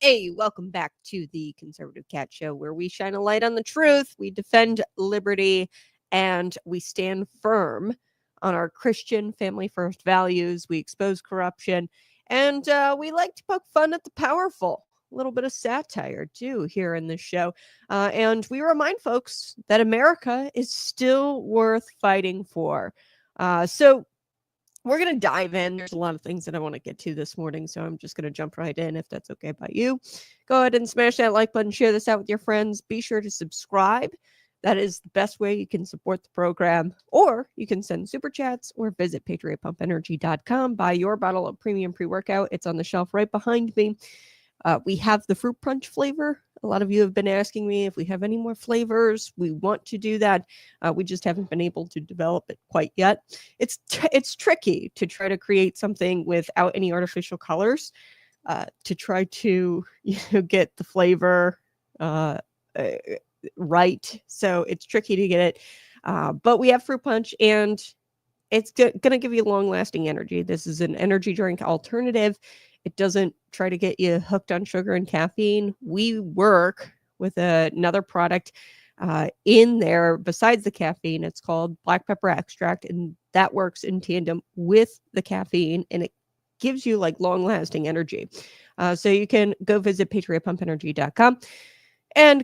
Hey, welcome back to the Conservative Cat Show, where we shine a light on the truth, we defend liberty, and we stand firm on our Christian family first values. We expose corruption, and we like to poke fun at the powerful. A little bit of satire, too, here in this show. And we remind folks that America is still worth fighting for. So we're going to dive in. There's a lot of things that I want to get to this morning, so I'm just going to jump right in if that's okay by you. Go ahead and smash that like button, share this out with your friends. Be sure to subscribe. That is the best way you can support the program, or you can send super chats or visit patriotpumpenergy.com. Buy your bottle of premium pre-workout. It's on the shelf right behind me. We have the fruit punch flavor. A lot of you have been asking me if we have any more flavors. We want to do that. We just haven't been able to develop it quite yet. It's tricky to try to create something without any artificial colors, to try to get the flavor right. So it's tricky to get it. But we have fruit punch, and it's going to give you long-lasting energy. This is an energy drink alternative. It doesn't try to get you hooked on sugar and caffeine. We work with another product in there besides the caffeine. It's called black pepper extract, and that works in tandem with the caffeine, and it gives you like long-lasting energy. So you can go visit patriotpumpenergy.com and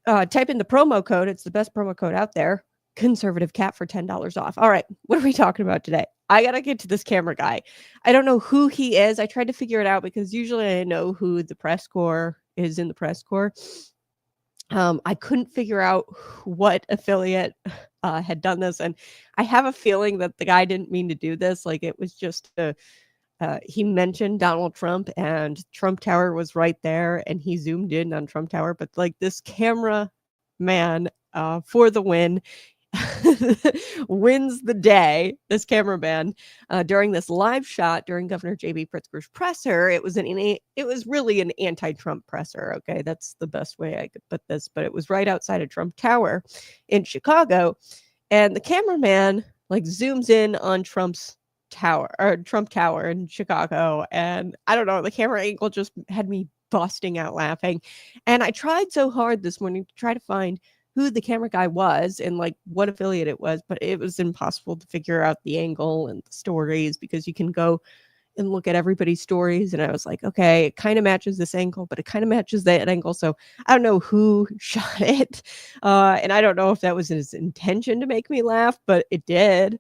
type in the promo code. It's the best promo code out there. Conservative Cat for $10 off. All right, what are we talking about today? I gotta get to this camera guy. I don't know who he is. I tried to figure it out because usually I know who the press corps is in the press corps. I couldn't figure out what affiliate had done this, and I have a feeling that the guy didn't mean to do this. Like, it was just he mentioned Donald Trump, and Trump Tower was right there, and he zoomed in on Trump Tower. But like, this camera man for the win. Wins the day, this cameraman, during this live shot during Governor J.B. Pritzker's presser. It was really an anti-Trump presser. Okay, that's the best way I could put this. But it was right outside of Trump Tower in Chicago, and the cameraman like zooms in on Trump Tower in Chicago, and I don't know, the camera angle just had me busting out laughing. And I tried so hard this morning to try to find who the camera guy was and like what affiliate it was, but it was impossible to figure out the angle and the stories, because you can go and look at everybody's stories. And I was like, okay, it kind of matches this angle, but it kind of matches that angle. So I don't know who shot it. And I don't know if that was his intention to make me laugh, but it did.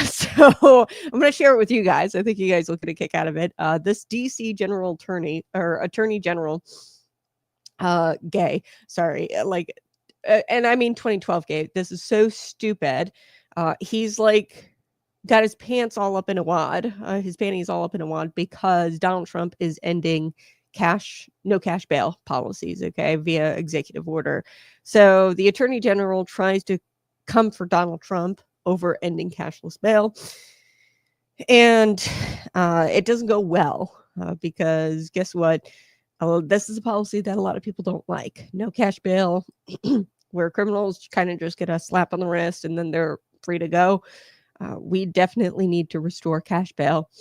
So I'm going to share it with you guys. I think you guys will get a kick out of it. This DC Attorney General, gay, sorry, like, and I mean 2012 gay. This is so stupid. He's like got his pants all up in a wad, his panties all up in a wad, because Donald Trump is ending no cash bail policies, okay, via executive order. So the Attorney General tries to come for Donald Trump over ending cashless bail. And it doesn't go well, because guess what? This is a policy that a lot of people don't like. No cash bail, where criminals kind of just get a slap on the wrist and then they're free to go. We definitely need to restore cash bail.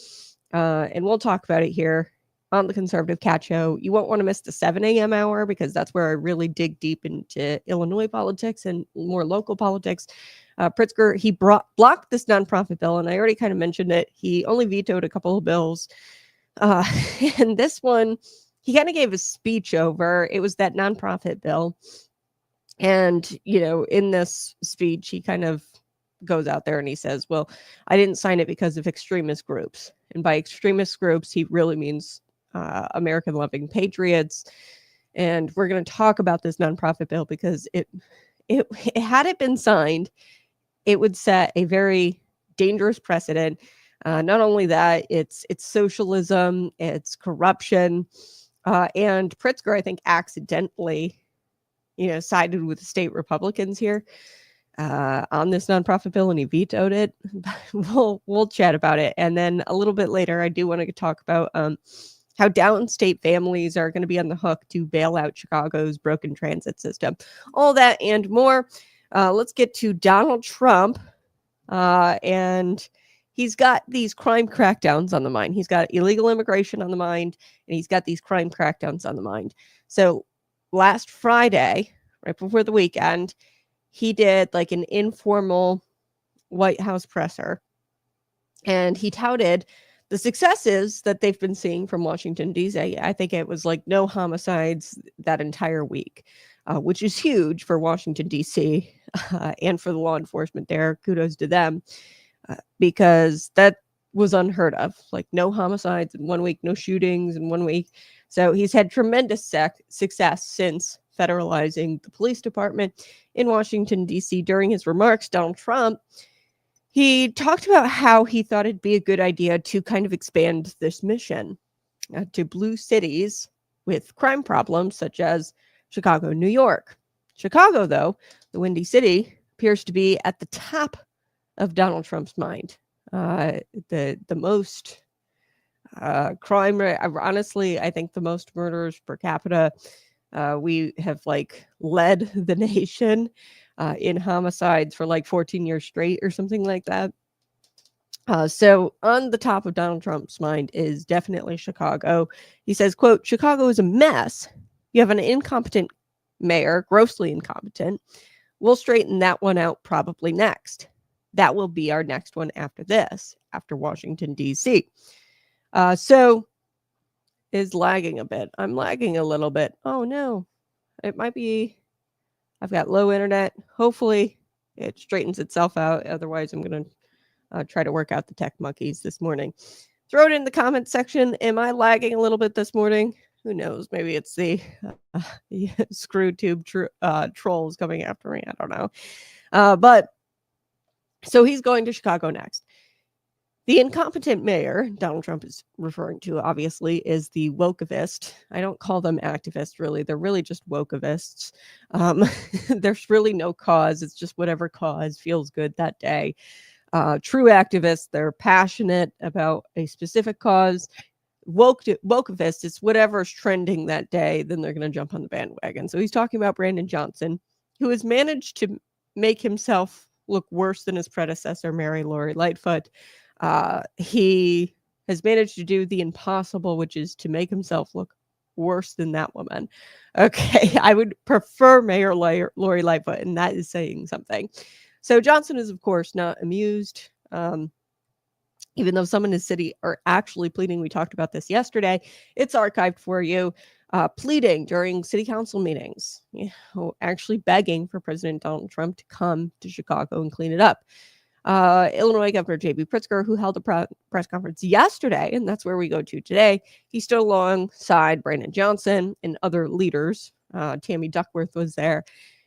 And we'll talk about it here on the Conservative Cat Show. You won't want to miss the 7 a.m. hour, because that's where I really dig deep into Illinois politics and more local politics. Pritzker, he blocked this nonprofit bill, and I already kind of mentioned it. He only vetoed a couple of bills. And this one, he kind of gave a speech over. It was that nonprofit bill. And, in this speech, he kind of goes out there and he says, well, I didn't sign it because of extremist groups. And by extremist groups, he really means American loving patriots. And we're going to talk about this nonprofit bill, because it had it been signed, it would set a very dangerous precedent. Not only that, it's socialism, it's corruption. And Pritzker, I think, accidentally, sided with the state Republicans here on this nonprofit bill, and he vetoed it. We'll chat about it. And then a little bit later, I do want to talk about how downstate families are going to be on the hook to bail out Chicago's broken transit system. All that and more. Let's get to Donald Trump. And he's got these crime crackdowns on the mind. He's got illegal immigration on the mind, and he's got these crime crackdowns on the mind. So last Friday, right before the weekend, he did like an informal White House presser, and he touted the successes that they've been seeing from Washington, D.C. I think it was like no homicides that entire week, which is huge for Washington, D.C. And for the law enforcement there. Kudos to them, because that was unheard of. Like no homicides in 1 week, no shootings in 1 week. So he's had tremendous success since federalizing the police department in Washington, D.C. During his remarks, Donald Trump, he talked about how he thought it'd be a good idea to kind of expand this mission to blue cities with crime problems such as Chicago and New York. Chicago, though, the Windy City, appears to be at the top of Donald Trump's mind. The most crime rate, honestly, I think the most murders per capita. We have like led the nation in homicides for like 14 years straight or something like that. So on the top of Donald Trump's mind is definitely Chicago. He says, quote, "Chicago is a mess. You have an incompetent mayor, grossly incompetent. We'll straighten that one out probably next. That will be our next one after this, after Washington, D.C. So is lagging a bit. I'm lagging a little bit. Oh, no. It might be... I've got low internet. Hopefully it straightens itself out. Otherwise, I'm going to try to work out the tech monkeys this morning. Throw it in the comments section. Am I lagging a little bit this morning? Who knows? Maybe it's the screw tube trolls coming after me. I don't know. But so he's going to Chicago next. The incompetent mayor Donald Trump is referring to, obviously, is the wokeivist. I don't call them activists, really. They're really just wokeivists. There's really no cause. It's just whatever cause feels good that day. True activists, they're passionate about a specific cause. Wokeivists, it's whatever's trending that day, then they're going to jump on the bandwagon. So he's talking about Brandon Johnson, who has managed to make himself look worse than his predecessor, Lori Lightfoot. He has managed to do the impossible, which is to make himself look worse than that woman. Okay, I would prefer Mayor Lori Lightfoot, and that is saying something. So Johnson is, of course, not amused, even though some in his city are actually pleading. We talked about this yesterday. It's archived for you. Pleading during city council meetings, actually begging for President Donald Trump to come to Chicago and clean it up. Illinois Governor J.B. Pritzker, who held a press conference yesterday, and that's where we go to today, he stood alongside Brandon Johnson and other leaders. Tammy Duckworth was there,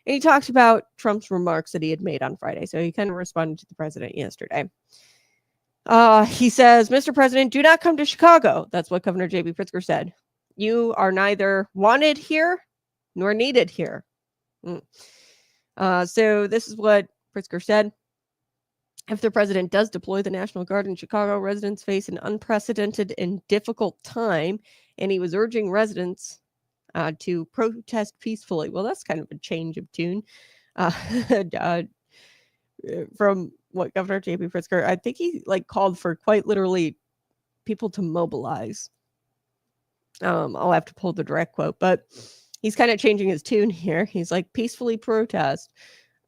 and he talked about Trump's remarks that he had made on Friday. So he kind of responded to the president yesterday. He says, "Mr. President, do not come to Chicago." That's what Governor J.B. Pritzker said. "You are neither wanted here nor needed here." So this is what Pritzker said. "If the president does deploy the National Guard in Chicago, residents face an unprecedented and difficult time," and he was urging residents to protest peacefully. Well, that's kind of a change of tune from what Governor J.B. Pritzker, I think he called for quite literally people to mobilize. I'll have to pull the direct quote, but he's kind of changing his tune here. He's like, peacefully protest.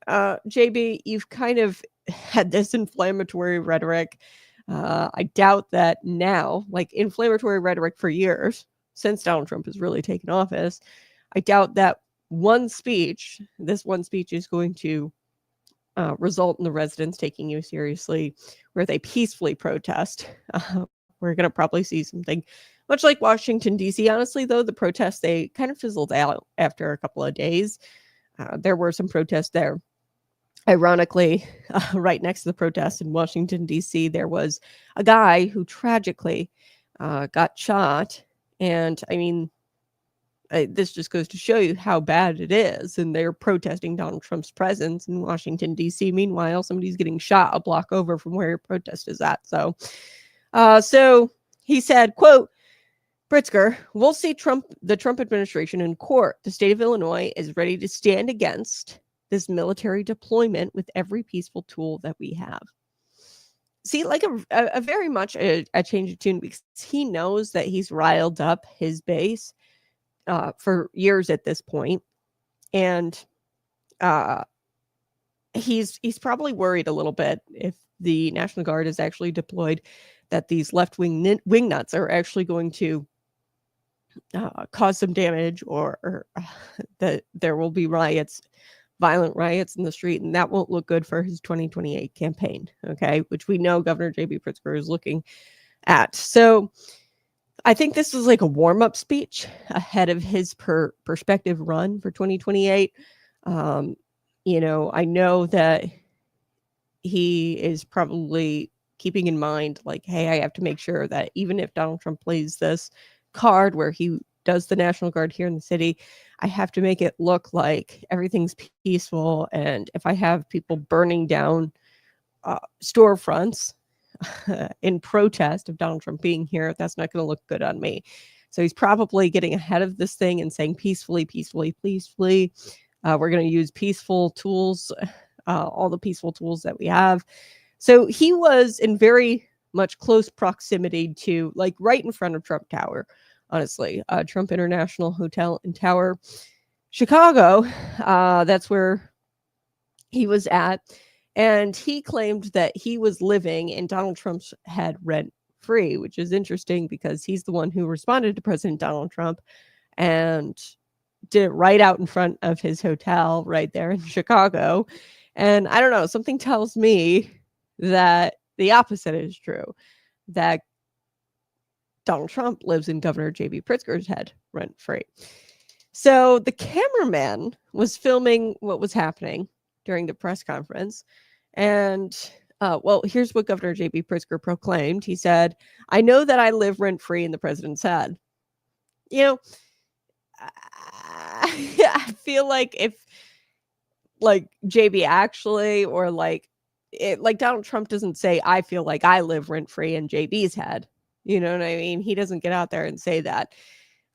JB, you've kind of had this inflammatory rhetoric. I doubt that now, inflammatory rhetoric for years, since Donald Trump has really taken office, I doubt that this one speech is going to result in the residents taking you seriously, where they peacefully protest. We're going to probably see something much like Washington, D.C. Honestly, though, the protests, they kind of fizzled out after a couple of days. There were some protests there. Ironically, right next to the protests in Washington, D.C., there was a guy who tragically got shot. And I mean, this just goes to show you how bad it is. And they're protesting Donald Trump's presence in Washington, D.C. Meanwhile, somebody's getting shot a block over from where your protest is at. So he said, quote, Pritzker, "We'll see the Trump administration in court. The state of Illinois is ready to stand against this military deployment with every peaceful tool that we have." see like a very much a change of tune, because he knows that he's riled up his base for years at this point, and he's probably worried a little bit if the National Guard is actually deployed, that these left-wing wingnuts are actually going to cause some damage, or that there will be riots, violent riots in the street, and that won't look good for his 2028 campaign, okay, which we know Governor J.B. Pritzker is looking at. So I think this was like a warm-up speech ahead of his perspective run for 2028. I know that he is probably keeping in mind, like, hey, I have to make sure that even if Donald Trump plays this card where he does the National Guard here in the city, I have to make it look like everything's peaceful. And if I have people burning down storefronts in protest of Donald Trump being here, that's not going to look good on me. So he's probably getting ahead of this thing and saying peacefully, peacefully, peacefully. We're going to use peaceful tools, all the peaceful tools that we have. So he was in very much close proximity to, like, right in front of Trump Tower, honestly, Trump International Hotel and Tower, Chicago. That's where he was at. And he claimed that he was living in Donald Trump's head rent free, which is interesting because he's the one who responded to President Donald Trump and did it right out in front of his hotel right there in Chicago. And I don't know, something tells me that the opposite is true, that Donald Trump lives in Governor J.B. Pritzker's head rent free. So the cameraman was filming what was happening during the press conference. And here's what Governor J.B. Pritzker proclaimed. He said, "I know that I live rent free in the president's head." I feel like if, like, JB actually, or like Donald Trump doesn't say, "I feel like I live rent free in JB's head." You know what I mean? He doesn't get out there and say that.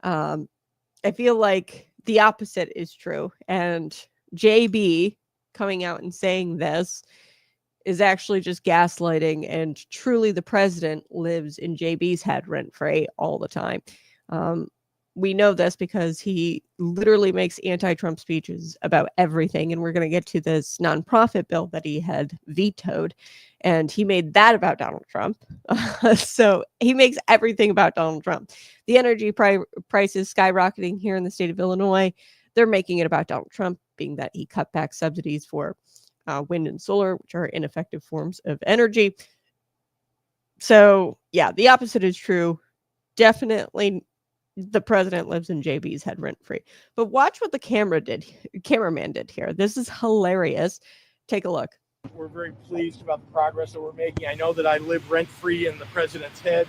I feel like the opposite is true. And JB coming out and saying this is actually just gaslighting. And truly, the president lives in JB's head rent free all the time. We know this because he literally makes anti-Trump speeches about everything. And we're going to get to this nonprofit bill that he had vetoed. And he made that about Donald Trump. So he makes everything about Donald Trump. The energy prices skyrocketing here in the state of Illinois, they're making it about Donald Trump, being that he cut back subsidies for wind and solar, which are ineffective forms of energy. So, yeah, the opposite is true. Definitely the president lives in JB's head rent free. But watch what the cameraman did here. This is hilarious. Take a look. We're very pleased about the progress that we're making. I know that I live rent free in the president's head,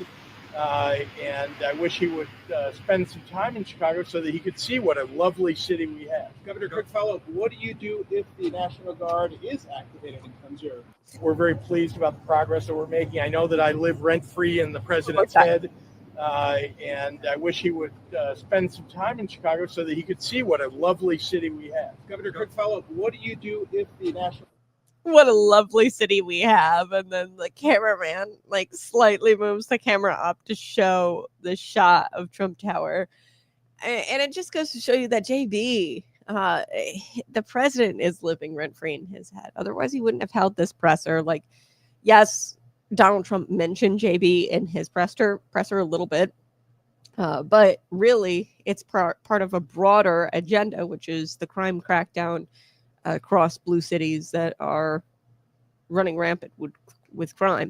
and I wish he would spend some time in Chicago so that he could see what a lovely city we have. Governor, quick follow-up. What do you do if the National Guard is activated and comes here? We're very pleased about the progress that we're making. I know that I live rent free in the president's head, and I wish he would spend some time in Chicago so that he could see what a lovely city we have. Governor, quick follow-up. What do you do if the National... What a lovely city we have. And then the cameraman like slightly moves the camera up to show the shot of Trump Tower. And it just goes to show you that JB, the president, is living rent free in his head. Otherwise, he wouldn't have held this presser. Like, yes, Donald Trump mentioned JB in his presser a little bit. But really, it's part of a broader agenda, which is the crime crackdown across blue cities that are running rampant with crime.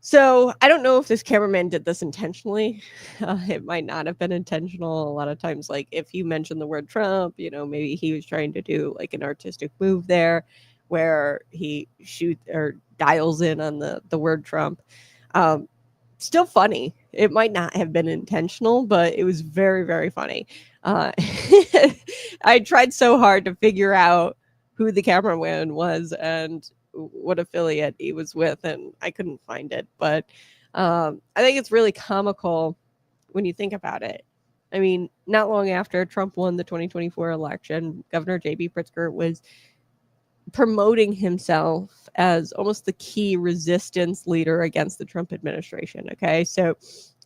So I don't know if this cameraman did this intentionally. It might not have been intentional. A lot of times, like, if you mention the word Trump, maybe he was trying to do like an artistic move there where he shoots or dials in on the word Trump. Still funny. It might not have been intentional, but it was very, very funny. I tried so hard to figure out who the cameraman was and what affiliate he was with, and I couldn't find it. But I think it's really comical when you think about it. I mean, not long after Trump won the 2024 election, Governor J.B. Pritzker was promoting himself as almost the key resistance leader against the Trump administration. Okay, so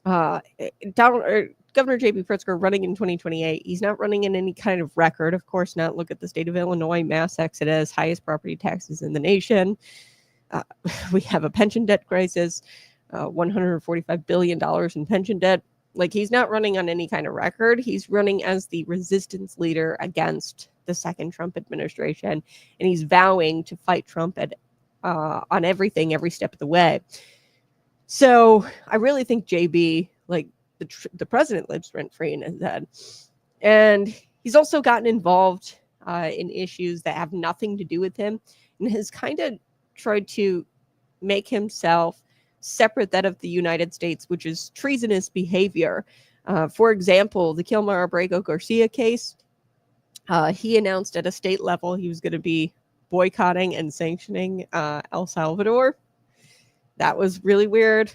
Governor J.B. Pritzker running in 2028. He's not running in any kind of record, of course not. Look at the state of Illinois, mass exodus, highest property taxes in the nation. We have a pension debt crisis, $145 billion in pension debt. Like, he's not running on any kind of record. He's running as the resistance leader against the second Trump administration, and he's vowing to fight Trump on everything, every step of the way. So I really think JB, like, the president, lives rent free in his head, and he's also gotten involved in issues that have nothing to do with him, and has kind of tried to make himself separate that of the United States, which is treasonous behavior. For example, the Kilmar Abrego Garcia case, he announced at a state level he was going to be boycotting and sanctioning El Salvador. That was really weird.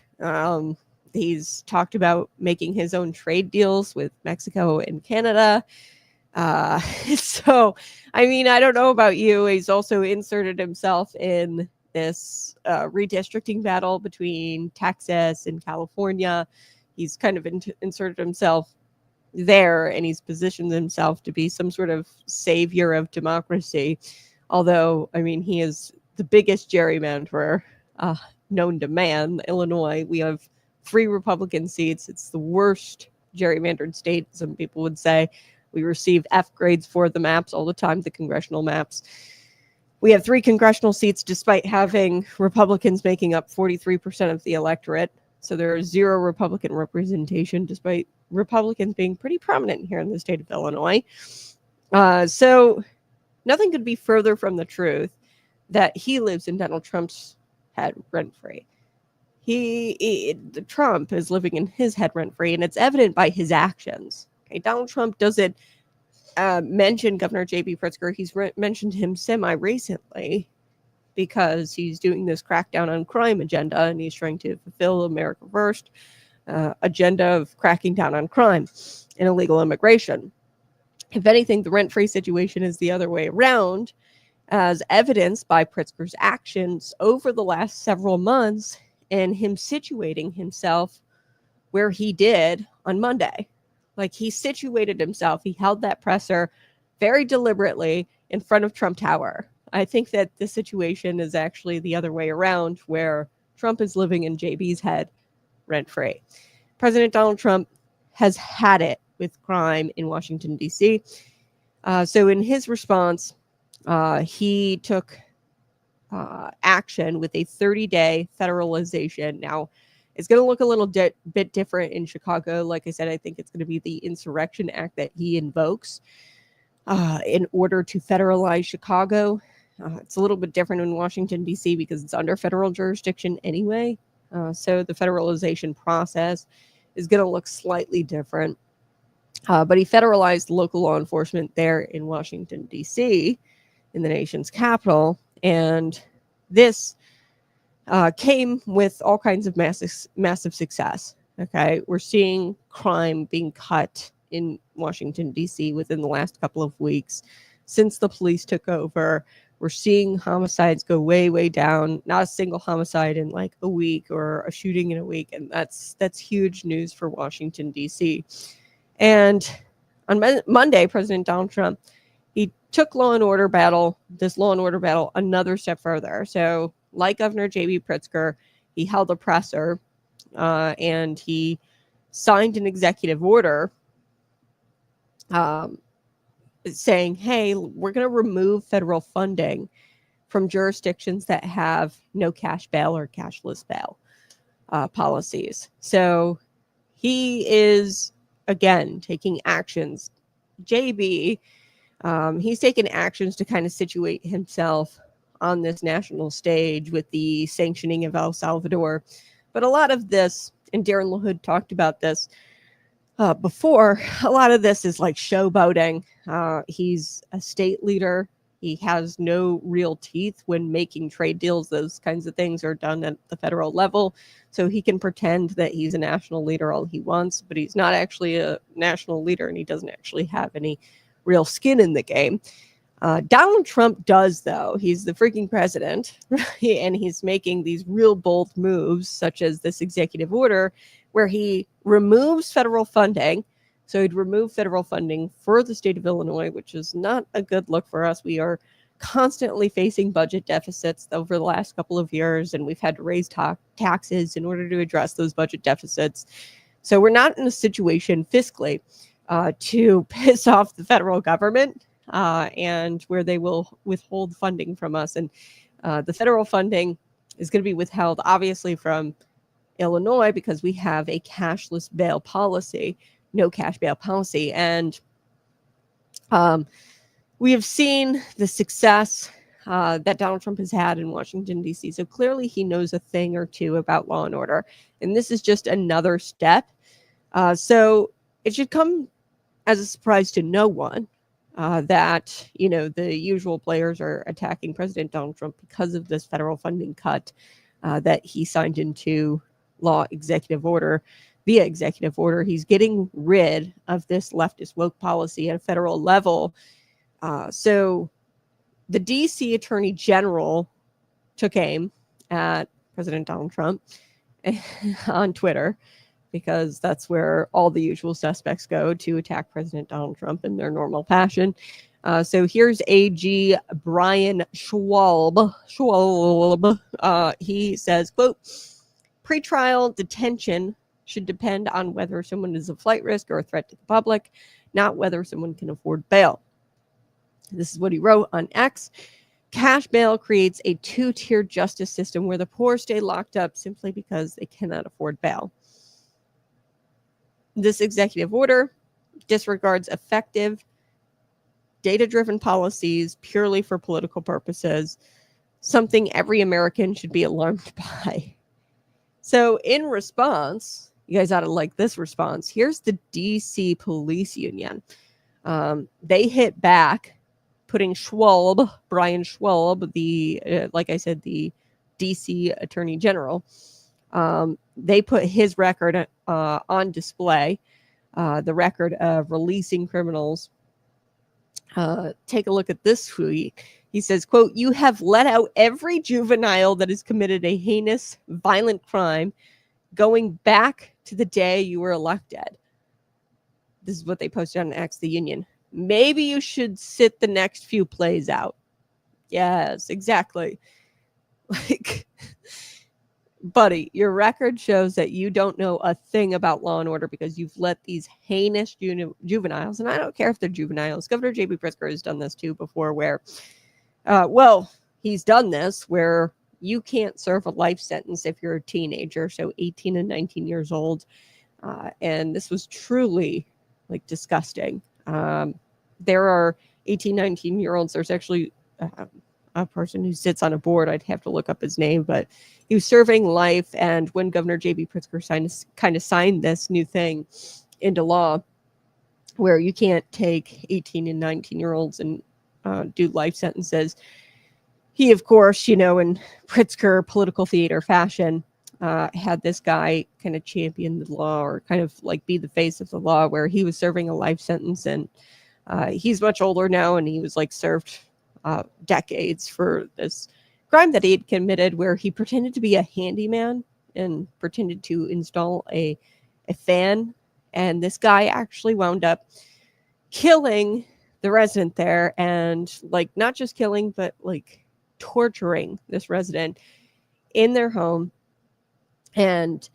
He's talked about making his own trade deals with Mexico and Canada. So, I mean, I don't know about you. He's also inserted himself in this redistricting battle between Texas and California. He's kind of inserted himself there, and he's positioned himself to be some sort of savior of democracy. Although, I mean, he is the biggest gerrymanderer known to man. Illinois, we have 3 Republican seats. It's the worst gerrymandered state, some people would say. We receive F grades for the maps all the time, the congressional maps. We have 3 congressional seats despite having Republicans making up 43% of the electorate. So there is 0 Republican representation despite Republicans being pretty prominent here in the state of Illinois. So nothing could be further from the truth that he lives in Donald Trump's head rent-free. Trump is living in his head rent-free, and it's evident by his actions. Okay, Donald Trump doesn't mention Governor J.B. Pritzker. He's mentioned him semi-recently because he's doing this crackdown on crime agenda, and he's trying to fulfill America First agenda of cracking down on crime and illegal immigration. If anything, the rent-free situation is the other way around, as evidenced by Pritzker's actions over the last several months and him situating himself where he did on Monday. Like, he situated himself. He held that presser very deliberately in front of Trump Tower. I think that the situation is actually the other way around, where Trump is living in JB's head rent-free. President Donald Trump has had it with crime in Washington, D.C. So in his response, he took action with a 30-day federalization. Now, it's going to look a little bit different in Chicago. Like I said, I think it's going to be the Insurrection Act that he invokes in order to federalize Chicago. It's a little bit different in Washington, D.C. because it's under federal jurisdiction anyway. So the federalization process is going to look slightly different. But he federalized local law enforcement there in Washington, D.C., in the nation's capital. And this came with all kinds of massive success. Okay, we're seeing crime being cut in Washington, D.C. within the last couple of weeks since the police took over. We're seeing homicides go way, way down. Not a single homicide in like a week, or a shooting in a week. And that's huge news for Washington, D.C. And on Monday, President Donald Trump, he took this law and order battle another step further. So like Governor J.B. Pritzker, he held a presser and he signed an executive order saying, hey, we're going to remove federal funding from jurisdictions that have no cash bail or cashless bail policies. So he is, again, taking actions. JB, he's taken actions to kind of situate himself on this national stage with the sanctioning of El Salvador. But a lot of this, and Darren LaHood talked about this before, a lot of this is like showboating. He's a state leader. He has no real teeth when making trade deals. Those kinds of things are done at the federal level. So he can pretend that he's a national leader all he wants, but he's not actually a national leader, and he doesn't actually have any real skin in the game. Donald Trump does, though. He's the freaking president, right? And he's making these real bold moves, such as this executive order, where he removes federal funding. So he'd remove federal funding for the state of Illinois, which is not a good look for us. We are constantly facing budget deficits over the last couple of years, and we've had to raise taxes in order to address those budget deficits. So we're not in a situation fiscally to piss off the federal government. And where they will withhold funding from us. And the federal funding is going to be withheld, obviously, from Illinois because we have a cashless bail policy, no cash bail policy. And we have seen the success that Donald Trump has had in Washington, D.C. So clearly he knows a thing or two about law and order. And this is just another step. So it should come as a surprise to no one that, the usual players are attacking President Donald Trump because of this federal funding cut that he signed into law via executive order. He's getting rid of this leftist woke policy at a federal level. So the DC Attorney General took aim at President Donald Trump on Twitter, because that's where all the usual suspects go to attack President Donald Trump in their normal fashion. So here's AG Brian Schwalb. He says, quote, pretrial detention should depend on whether someone is a flight risk or a threat to the public, not whether someone can afford bail. This is what he wrote on X. Cash bail creates a two-tier justice system where the poor stay locked up simply because they cannot afford bail. This executive order disregards effective, data-driven policies purely for political purposes, something every American should be alarmed by. So in response, you guys ought to like this response. Here's the DC Police Union. They hit back, putting Brian Schwalb, like I said, the DC Attorney General. They put his record on display, the record of releasing criminals. Take a look at this tweet. He says, quote, you have let out every juvenile that has committed a heinous, violent crime going back to the day you were elected. This is what they posted on X, the Union. Maybe you should sit the next few plays out. Yes, exactly. Like, buddy, your record shows that you don't know a thing about law and order because you've let these heinous juveniles, and I don't care if they're juveniles. Governor J.B. Pritzker has done this too before where, he's done this where you can't serve a life sentence if you're a teenager, so 18 and 19 years old. And this was truly disgusting. There are 18, 19-year-olds. There's actually a person who sits on a board. I'd have to look up his name, but he was serving life. And when Governor J.B. Pritzker signed this new thing into law, where you can't take 18 and 19-year-olds and do life sentences, he, of course, in Pritzker political theater fashion, had this guy kind of champion the law, or kind of be the face of the law, where he was serving a life sentence. And he's much older now, and he was served decades for this crime that he had committed, where he pretended to be a handyman and pretended to install a fan. And this guy actually wound up killing the resident there, and not just killing, but torturing this resident in their home, and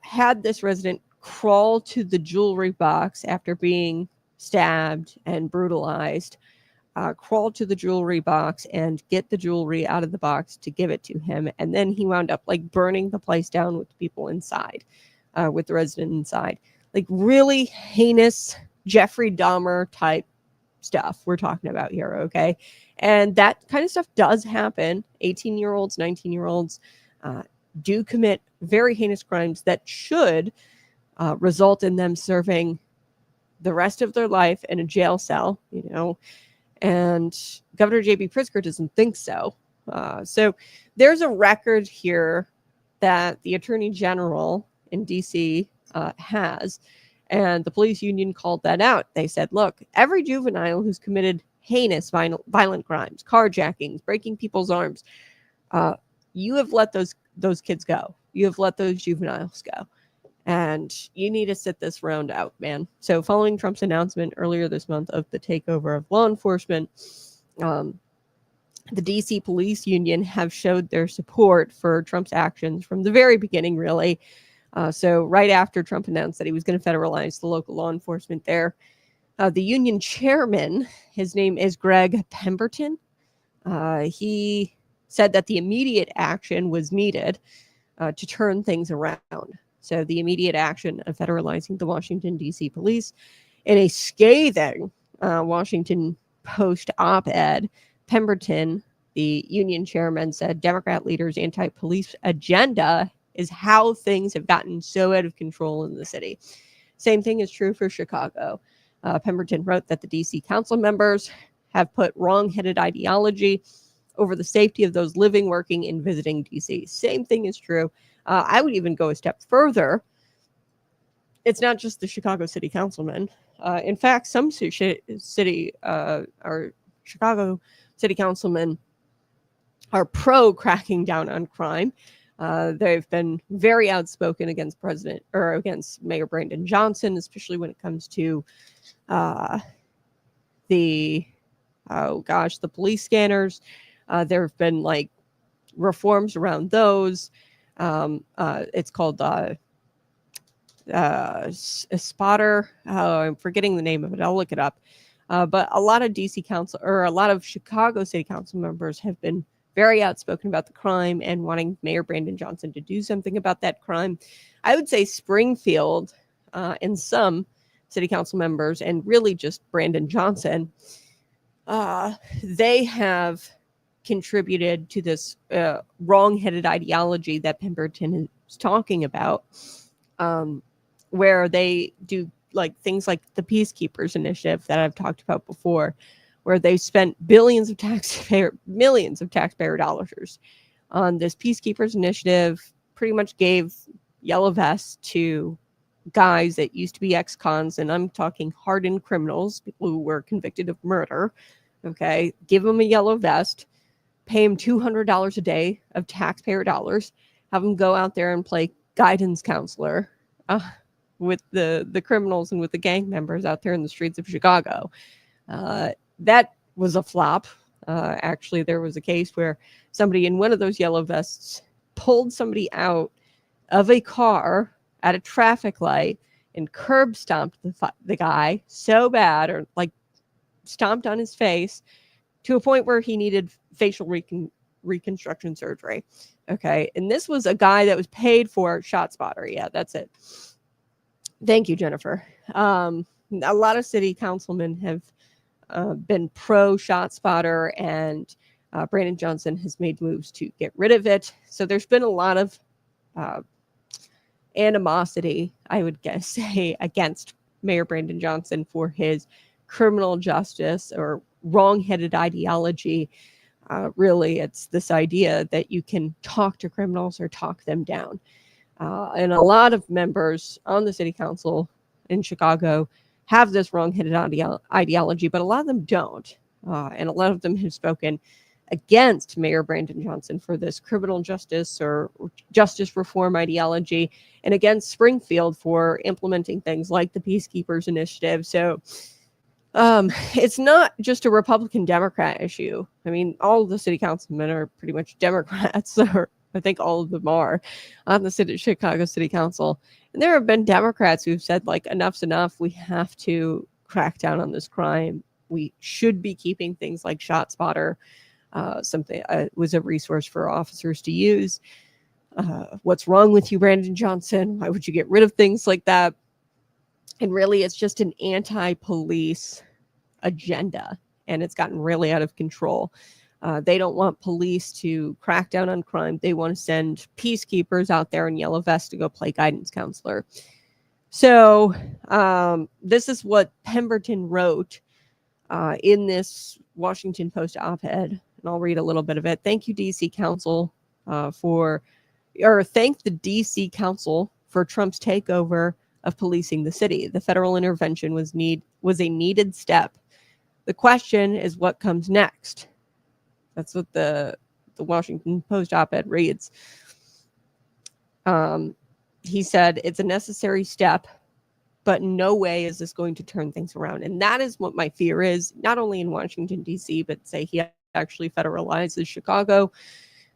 had this resident crawl to the jewelry box after being stabbed and brutalized, crawl to the jewelry box and get the jewelry out of the box to give it to him. And then he wound up burning the place down with the people inside, with the resident inside. Really heinous Jeffrey Dahmer type stuff we're talking about here, okay? And that kind of stuff does happen. 18-year-olds, 19-year-olds do commit very heinous crimes that should result in them serving the rest of their life in a jail cell, and Governor J.B. Pritzker doesn't think so. So there's a record here that the Attorney General in D.C. Has, and the police union called that out. They said, look, every juvenile who's committed heinous violent crimes, carjackings, breaking people's arms. You have let those kids go. You have let those juveniles go. And you need to sit this round out, man. So following Trump's announcement earlier this month of the takeover of law enforcement, the DC police union have showed their support for Trump's actions from the very beginning, really. So right after Trump announced that he was going to federalize the local law enforcement there, the union chairman, his name is Greg Pemberton, he said that the immediate action was needed to turn things around. So the immediate action of federalizing the Washington, D.C. police. In a scathing Washington Post op-ed, Pemberton, the union chairman, said Democrat leaders' anti-police agenda is how things have gotten so out of control in the city. Same thing is true for Chicago. Pemberton wrote that the D.C. council members have put wrong-headed ideology over the safety of those living, working, and visiting D.C. Same thing is true. I would even go a step further. It's not just the Chicago city councilmen. In fact, some Chicago city councilmen are pro cracking down on crime. They've been very outspoken against Mayor Brandon Johnson, especially when it comes to the police scanners. There have been like reforms around those. It's called a spotter. I'm forgetting the name of it. I'll look it up. But a lot of a lot of Chicago city council members have been very outspoken about the crime and wanting Mayor Brandon Johnson to do something about that crime. I would say Springfield and some city council members, and really just Brandon Johnson, they have contributed to this wrong-headed ideology that Pemberton is talking about, where they do like things like the Peacekeepers Initiative that I've talked about before, where they spent millions of taxpayer dollars on this Peacekeepers Initiative. Pretty much gave yellow vests to guys that used to be ex-cons, and I'm talking hardened criminals, people who were convicted of murder. Okay, give them a yellow vest, pay them $200 a day of taxpayer dollars, have them go out there and play guidance counselor with the criminals and with the gang members out there in the streets of Chicago. That was a flop. Actually, there was a case where somebody in one of those yellow vests pulled somebody out of a car at a traffic light and curb stomped the guy so bad, or like stomped on his face to a point where he needed facial reconstruction surgery. Okay. And this was a guy that was paid for ShotSpotter. Yeah, that's it. Thank you, Jennifer. A lot of city councilmen have been pro ShotSpotter, and Brandon Johnson has made moves to get rid of it. So there's been a lot of animosity, I would say, against Mayor Brandon Johnson for his criminal justice or wrong-headed ideology. Really, it's this idea that you can talk to criminals or talk them down. And a lot of members on the city council in Chicago have this wrong-headed ideology, but a lot of them don't. And a lot of them have spoken against Mayor Brandon Johnson for this criminal justice or justice reform ideology, and against Springfield for implementing things like the Peacekeepers Initiative. So it's not just a Republican-Democrat issue. I mean, all of the city councilmen are pretty much Democrats, or I think all of them are, on the Chicago City Council. And there have been Democrats who've said, like, enough's enough. We have to crack down on this crime. We should be keeping things like ShotSpotter. Something was a resource for officers to use. What's wrong with you, Brandon Johnson? Why would you get rid of things like that? And really, it's just an anti-police agenda, and it's gotten really out of control. They don't want police to crack down on crime. They want to send peacekeepers out there in yellow vests to go play guidance counselor. So this is what Pemberton wrote in this Washington Post op-ed, and I'll read a little bit of it. Thank you, DC Council, thank the DC Council for Trump's takeover of policing the city. The federal intervention was a needed step. The question is what comes next. That's what the Washington Post op-ed reads. He said it's a necessary step, but in no way is this going to turn things around. And that is what my fear is, not only in Washington, D.C., but say he actually federalizes Chicago,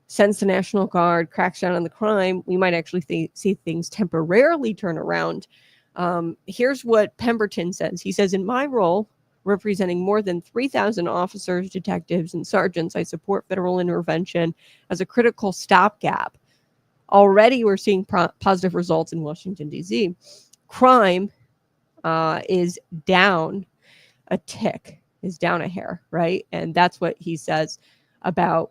sends the National Guard, cracks down on the crime, we might actually see things temporarily turn around. Here's what Pemberton says. He says, in my role, representing more than 3,000 officers, detectives, and sergeants, I support federal intervention as a critical stopgap. Already we're seeing positive results in Washington, D.C. Crime is down a tick, is down a hair, right? And that's what he says about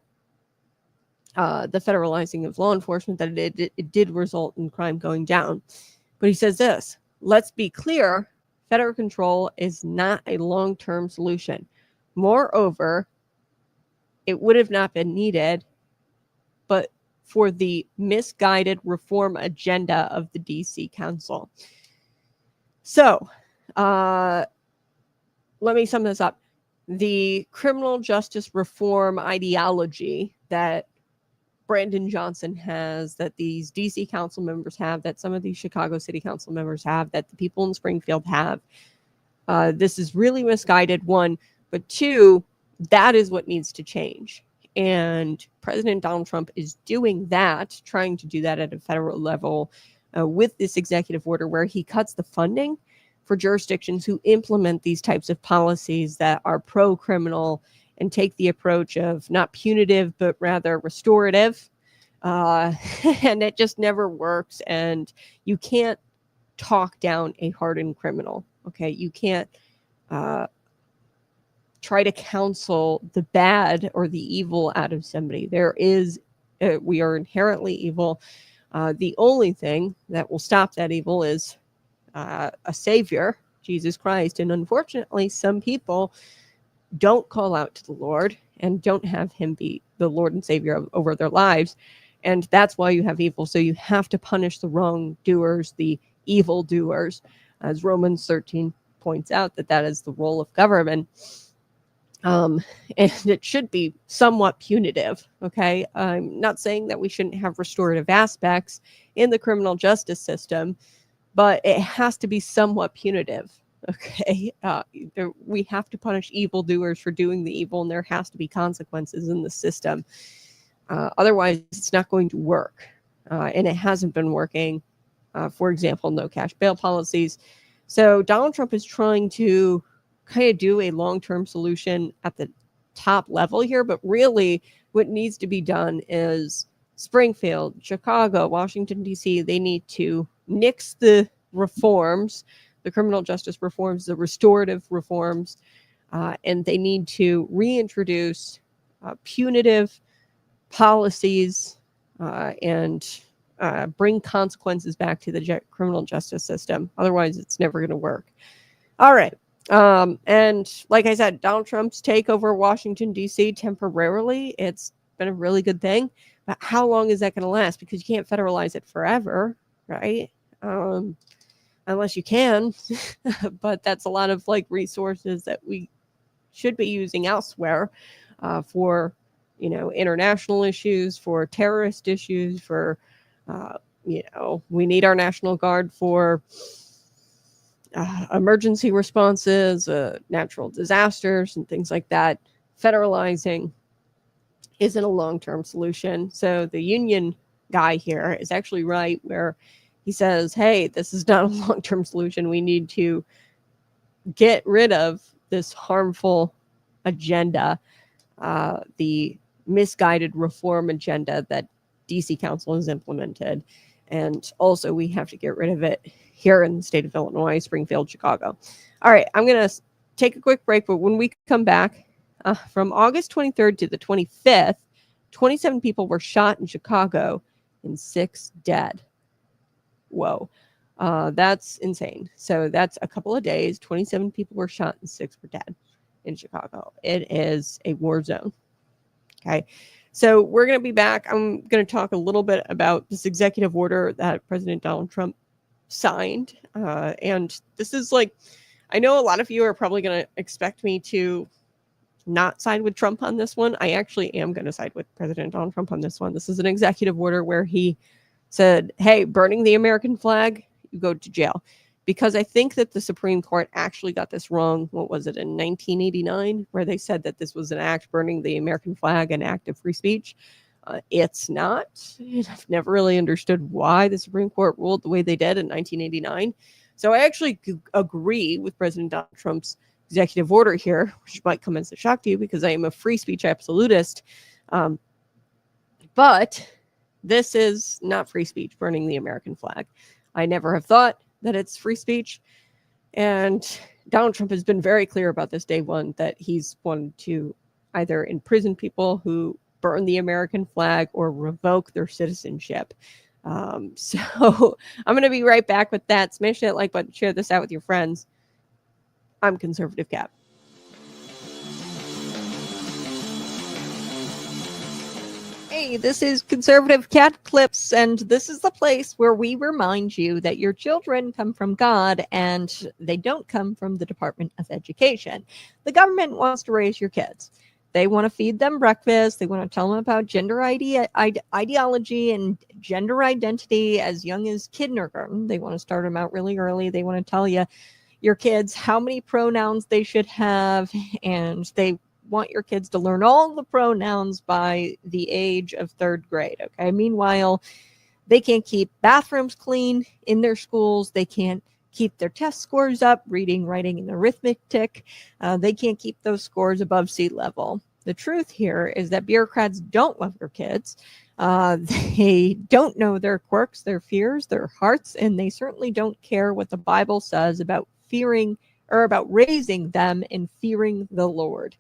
the federalizing of law enforcement, that it did result in crime going down. But he says this, let's be clear, federal control is not a long-term solution. Moreover, it would have not been needed, but for the misguided reform agenda of the DC Council. So, let me sum this up. The criminal justice reform ideology that Brandon Johnson has, that these DC council members have, that some of these Chicago City Council members have, that the people in Springfield have, this is really misguided, one. But two, that is what needs to change. And President Donald Trump is doing that, trying to do that at a federal level with this executive order where he cuts the funding for jurisdictions who implement these types of policies that are pro-criminal and take the approach of not punitive, but rather restorative. And it just never works. And you can't talk down a hardened criminal. Okay. You can't try to counsel the bad or the evil out of somebody. We are inherently evil. The only thing that will stop that evil is a savior, Jesus Christ. And unfortunately, some people don't call out to the Lord and don't have him be the Lord and Savior over their lives. And that's why you have evil. So you have to punish the wrongdoers, the evildoers, as Romans 13 points out, that is the role of government. And it should be somewhat punitive. Okay. I'm not saying that we shouldn't have restorative aspects in the criminal justice system, but it has to be somewhat punitive. Okay. We have to punish evildoers for doing the evil, and there has to be consequences in the system. Otherwise, it's not going to work. And it hasn't been working. For example, no cash bail policies. So Donald Trump is trying to kind of do a long-term solution at the top level here, but really what needs to be done is Springfield, Chicago, Washington, D.C., they need to nix the reforms, the criminal justice reforms, the restorative reforms, and they need to reintroduce punitive policies and bring consequences back to the criminal justice system. Otherwise, it's never going to work. All right. And like I said, Donald Trump's take over Washington, D.C. temporarily, it's been a really good thing. But how long is that going to last? Because you can't federalize it forever, right? Unless you can. But that's a lot of resources that we should be using elsewhere for, international issues, for terrorist issues, for, we need our National Guard for emergency responses, natural disasters, and things like that. Federalizing isn't a long-term solution. So the union guy here is actually right, where he says, hey, this is not a long-term solution. We need to get rid of this harmful agenda, the misguided reform agenda that DC Council has implemented. And also we have to get rid of it here in the state of Illinois, Springfield, Chicago. All right, I'm going to take a quick break, but when we come back, from August 23rd to the 25th, 27 people were shot in Chicago and 6 dead. Whoa, that's insane. So that's a couple of days, 27 people were shot and 6 were dead in Chicago. It is a war zone. Okay. So we're going to be back. I'm going to talk a little bit about this executive order that President Donald Trump signed. And this is I know a lot of you are probably going to expect me to not side with Trump on this one. I actually am going to side with President Donald Trump on this one. This is an executive order where he said, hey, burning the American flag, you go to jail. Because I think that the Supreme Court actually got this wrong. What was it, in 1989, where they said that this was an act, burning the American flag, an act of free speech. It's not. I've never really understood why the Supreme Court ruled the way they did in 1989. So I actually agree with President Donald Trump's executive order here, which might come as a shock to you because I am a free speech absolutist. But this is not free speech, burning the American flag. I never have thought that it's free speech. And Donald Trump has been very clear about this day one, that he's wanted to either imprison people who burn the American flag or revoke their citizenship. So I'm going to be right back with that. Smash that like button, share this out with your friends. I'm Conservative Cat. Hey, this is Conservative Cat Clips, and this is the place where we remind you that your children come from God and they don't come from the Department of Education. The government wants to raise your kids. They want to feed them breakfast. They want to tell them about gender ideology and gender identity as young as kindergarten. They want to start them out really early. They want to tell your kids how many pronouns they should have, and they want your kids to learn all the pronouns by the age of 3rd grade. Okay. Meanwhile, they can't keep bathrooms clean in their schools. They can't keep their test scores up, reading, writing, and arithmetic. They can't keep those scores above sea level. The truth here is that bureaucrats don't love their kids. They don't know their quirks, their fears, their hearts, and they certainly don't care what the Bible says about fearing or about raising them and fearing the Lord.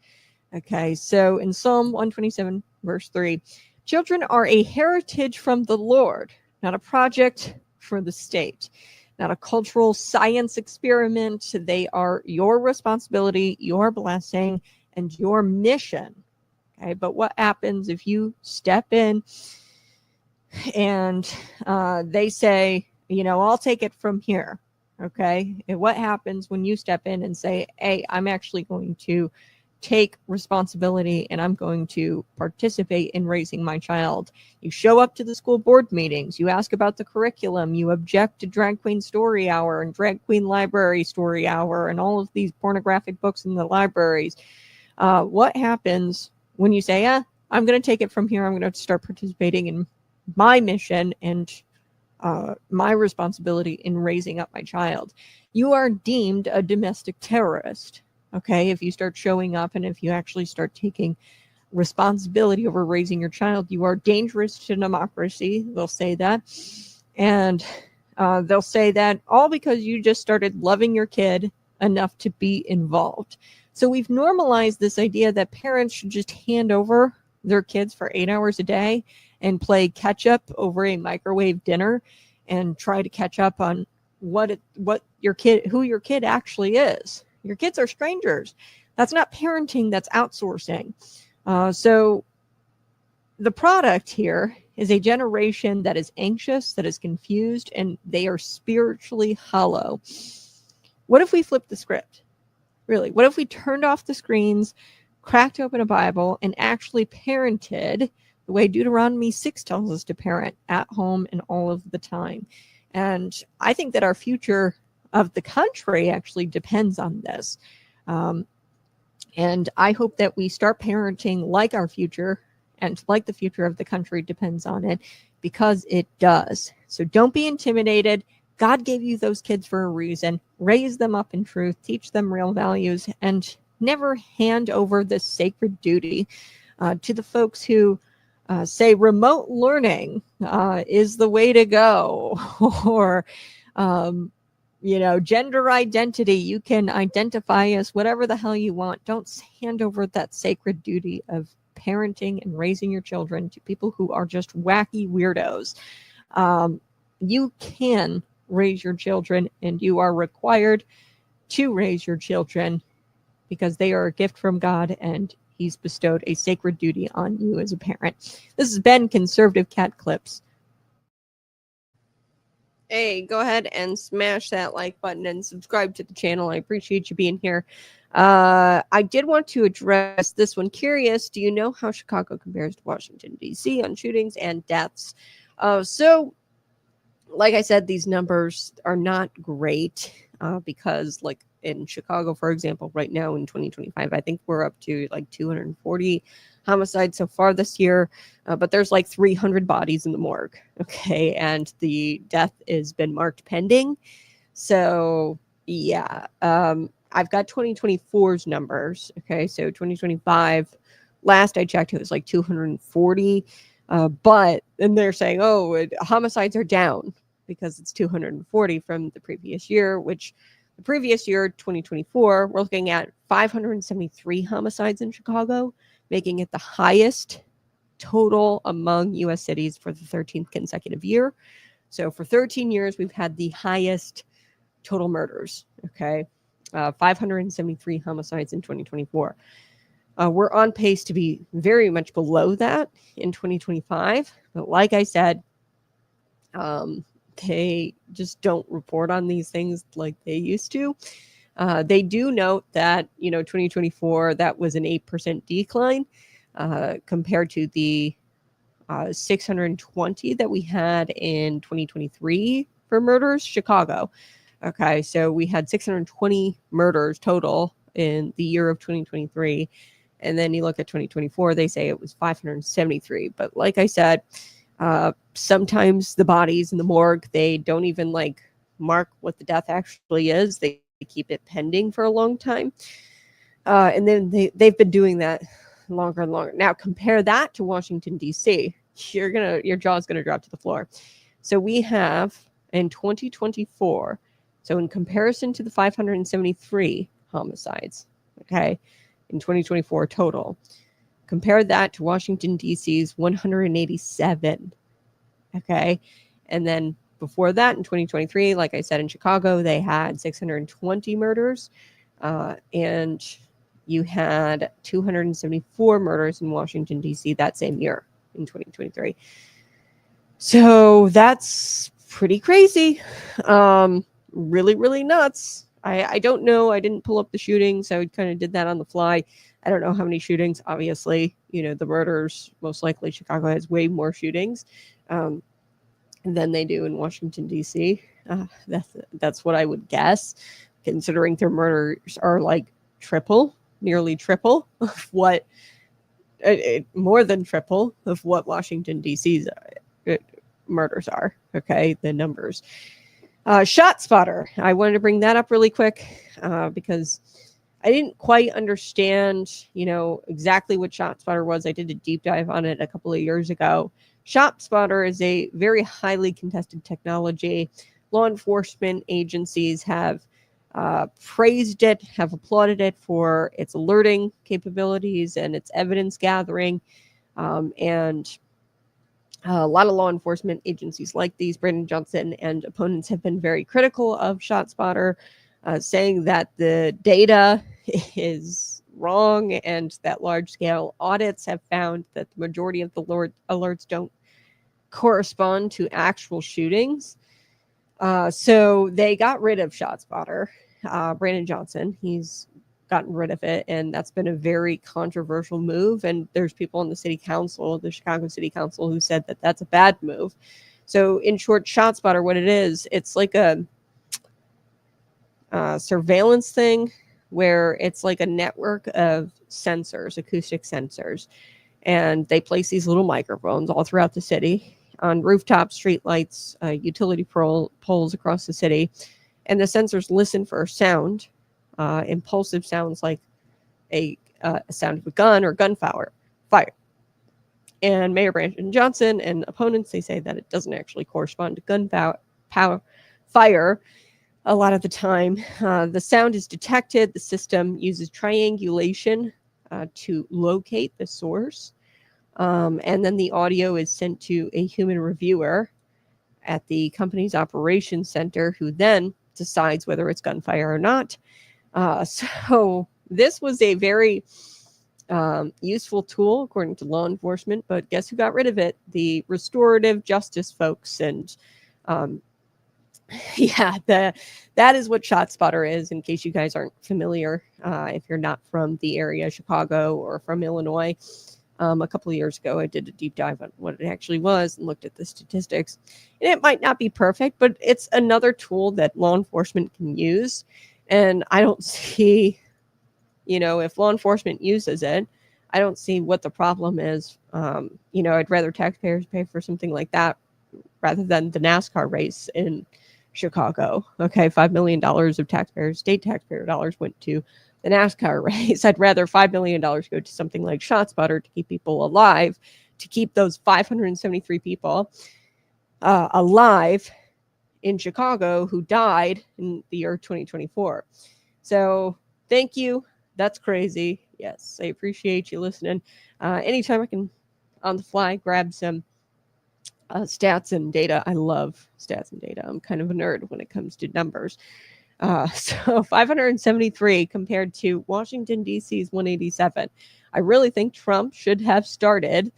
Okay, so in Psalm 127, verse 3, children are a heritage from the Lord, not a project for the state, not a cultural science experiment. They are your responsibility, your blessing, and your mission. Okay, but what happens if you step in and they say, I'll take it from here? Okay, and what happens when you step in and say, hey, I'm actually going to take responsibility and I'm going to participate in raising my child? You show up to the school board meetings, you ask about the curriculum, you object to Drag Queen Story Hour and Drag Queen Library Story Hour and all of these pornographic books in the libraries. What happens when you say, I'm going to take it from here, I'm going to start participating in my mission and my responsibility in raising up my child? You are deemed a domestic terrorist. Okay, if you start showing up and if you actually start taking responsibility over raising your child, you are dangerous to democracy. They'll say that. And they'll say that all because you just started loving your kid enough to be involved. So we've normalized this idea that parents should just hand over their kids for 8 hours a day and play catch up over a microwave dinner and try to catch up on who your kid actually is. Your kids are strangers. That's not parenting, that's outsourcing. So the product here is a generation that is anxious, that is confused, and they are spiritually hollow. What if we flipped the script? Really, what if we turned off the screens, cracked open a Bible, and actually parented the way Deuteronomy 6 tells us to parent, at home and all of the time? And I think that our future of the country actually depends on this. And I hope that we start parenting like our future and like the future of the country depends on it, because it does. So don't be intimidated. God gave you those kids for a reason. Raise them up in truth, teach them real values, and never hand over this sacred duty to the folks who say remote learning is the way to go, or gender identity, you can identify as whatever the hell you want. Don't hand over that sacred duty of parenting and raising your children to people who are just wacky weirdos. You can raise your children, and you are required to raise your children because they are a gift from God, and He's bestowed a sacred duty on you as a parent. This has been Conservative Cat Clips. Hey, go ahead and smash that like button and subscribe to the channel. I appreciate you being here. I did want to address this one. Curious, do you know how Chicago compares to Washington, D.C. on shootings and deaths? So, like I said, these numbers are not great because, like in Chicago, for example, right now in 2025, I think we're up to like 240 homicides so far this year, but there's like 300 bodies in the morgue. Okay, and the death has been marked pending. So yeah, I've got 2024's numbers. Okay, so 2025, last I checked, it was like 240. But then they're saying, oh, homicides are down because it's 240 from the previous year, which the previous year, 2024, we're looking at 573 homicides in Chicago, making it the highest total among U.S. cities for the 13th consecutive year. So for 13 years, we've had the highest total murders. Okay, 573 homicides in 2024. We're on pace to be very much below that in 2025. But like I said, they just don't report on these things like they used to. They do note that, 2024, that was an 8% decline compared to the 620 that we had in 2023 for murders, Chicago. Okay, so we had 620 murders total in the year of 2023. And then you look at 2024, they say it was 573. But like I said, sometimes the bodies in the morgue, they don't even like mark what the death actually is. They keep it pending for a long time. And then they've been doing that longer and longer. Now compare that to Washington, D.C. Your jaw's gonna drop to the floor. So we have in 2024, so in comparison to the 573 homicides, okay, in 2024 total, compare that to Washington, D.C.'s 187, okay? And then before that, in 2023, like I said, in Chicago, they had 620 murders, and you had 274 murders in Washington, D.C. that same year in 2023. So that's pretty crazy. Really, really nuts. I don't know. I didn't pull up the shootings. I kind of did that on the fly. I don't know how many shootings. Obviously, the murders, most likely Chicago has way more shootings than they do in Washington, D.C. That's what I would guess, considering their murders are like nearly triple of what, more than triple of what Washington, D.C.'s murders are. Okay, the numbers. ShotSpotter. I wanted to bring that up really quick because I didn't quite understand, exactly what ShotSpotter was. I did a deep dive on it a couple of years ago. ShotSpotter is a very highly contested technology. Law enforcement agencies have praised it, have applauded it for its alerting capabilities and its evidence gathering. And a lot of law enforcement agencies like these, Brandon Johnson and opponents, have been very critical of ShotSpotter, saying that the data is wrong and that large-scale audits have found that the majority of the alerts don't correspond to actual shootings. So they got rid of ShotSpotter. Brandon Johnson, he's gotten rid of it, and that's been a very controversial move. And there's people in the city council, the Chicago City Council, who said that that's a bad move. So in short, ShotSpotter, what it is, it's like a surveillance thing where it's like a network of sensors, acoustic sensors, and they place these little microphones all throughout the city on rooftops, streetlights, utility poles across the city, and the sensors listen for sound, impulsive sounds like a sound of a gun or gunfire. And Mayor Brandon Johnson and opponents, they say that it doesn't actually correspond to gunfire. A lot of the time, the sound is detected. The system uses triangulation to locate the source. And then the audio is sent to a human reviewer at the company's operations center, who then decides whether it's gunfire or not. So this was a very useful tool, according to law enforcement, but guess who got rid of it? The restorative justice folks and Yeah, that is what ShotSpotter is, in case you guys aren't familiar. If you're not from the area, Chicago, or from Illinois. A couple of years ago, I did a deep dive on what it actually was and looked at the statistics. And it might not be perfect, but it's another tool that law enforcement can use. And I don't see, if law enforcement uses it, I don't see what the problem is. I'd rather taxpayers pay for something like that rather than the NASCAR race in Chicago. Okay, $5 million of state taxpayer dollars went to the NASCAR race. I'd rather $5 million go to something like ShotSpotter to keep people alive, to keep those 573 people alive in Chicago who died in the year 2024. So thank you. That's crazy. Yes, I appreciate you listening. Anytime I can, on the fly, grab some stats and data. I love stats and data. I'm kind of a nerd when it comes to numbers. So 573 compared to Washington, D.C.'s 187. I really think Trump should have started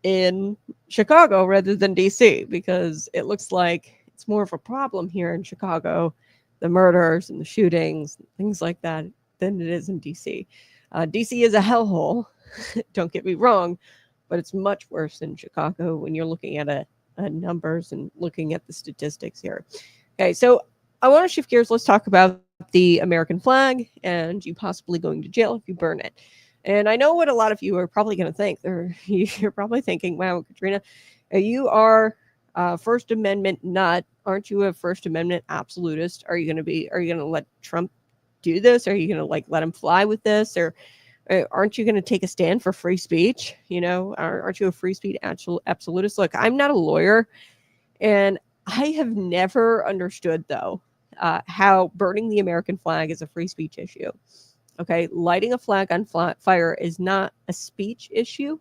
in Chicago rather than D.C. because it looks like it's more of a problem here in Chicago, the murders and the shootings, things like that, than it is in D.C. D.C. is a hellhole. Don't get me wrong, but it's much worse in Chicago when you're looking at numbers and looking at the statistics here. Okay, so I want to shift gears. Let's talk about the American flag and you possibly going to jail if you burn it. And I know what a lot of you are probably going to think. You're probably thinking, wow, Katrina, you are a First Amendment nut. Aren't you a First Amendment absolutist? Are you going to let Trump do this? Are you going to let him fly with this? Or aren't you going to take a stand for free speech? Aren't you a free speech absolutist? Look, I'm not a lawyer, and I have never understood, though, how burning the American flag is a free speech issue. Okay, lighting a flag on fire is not a speech issue,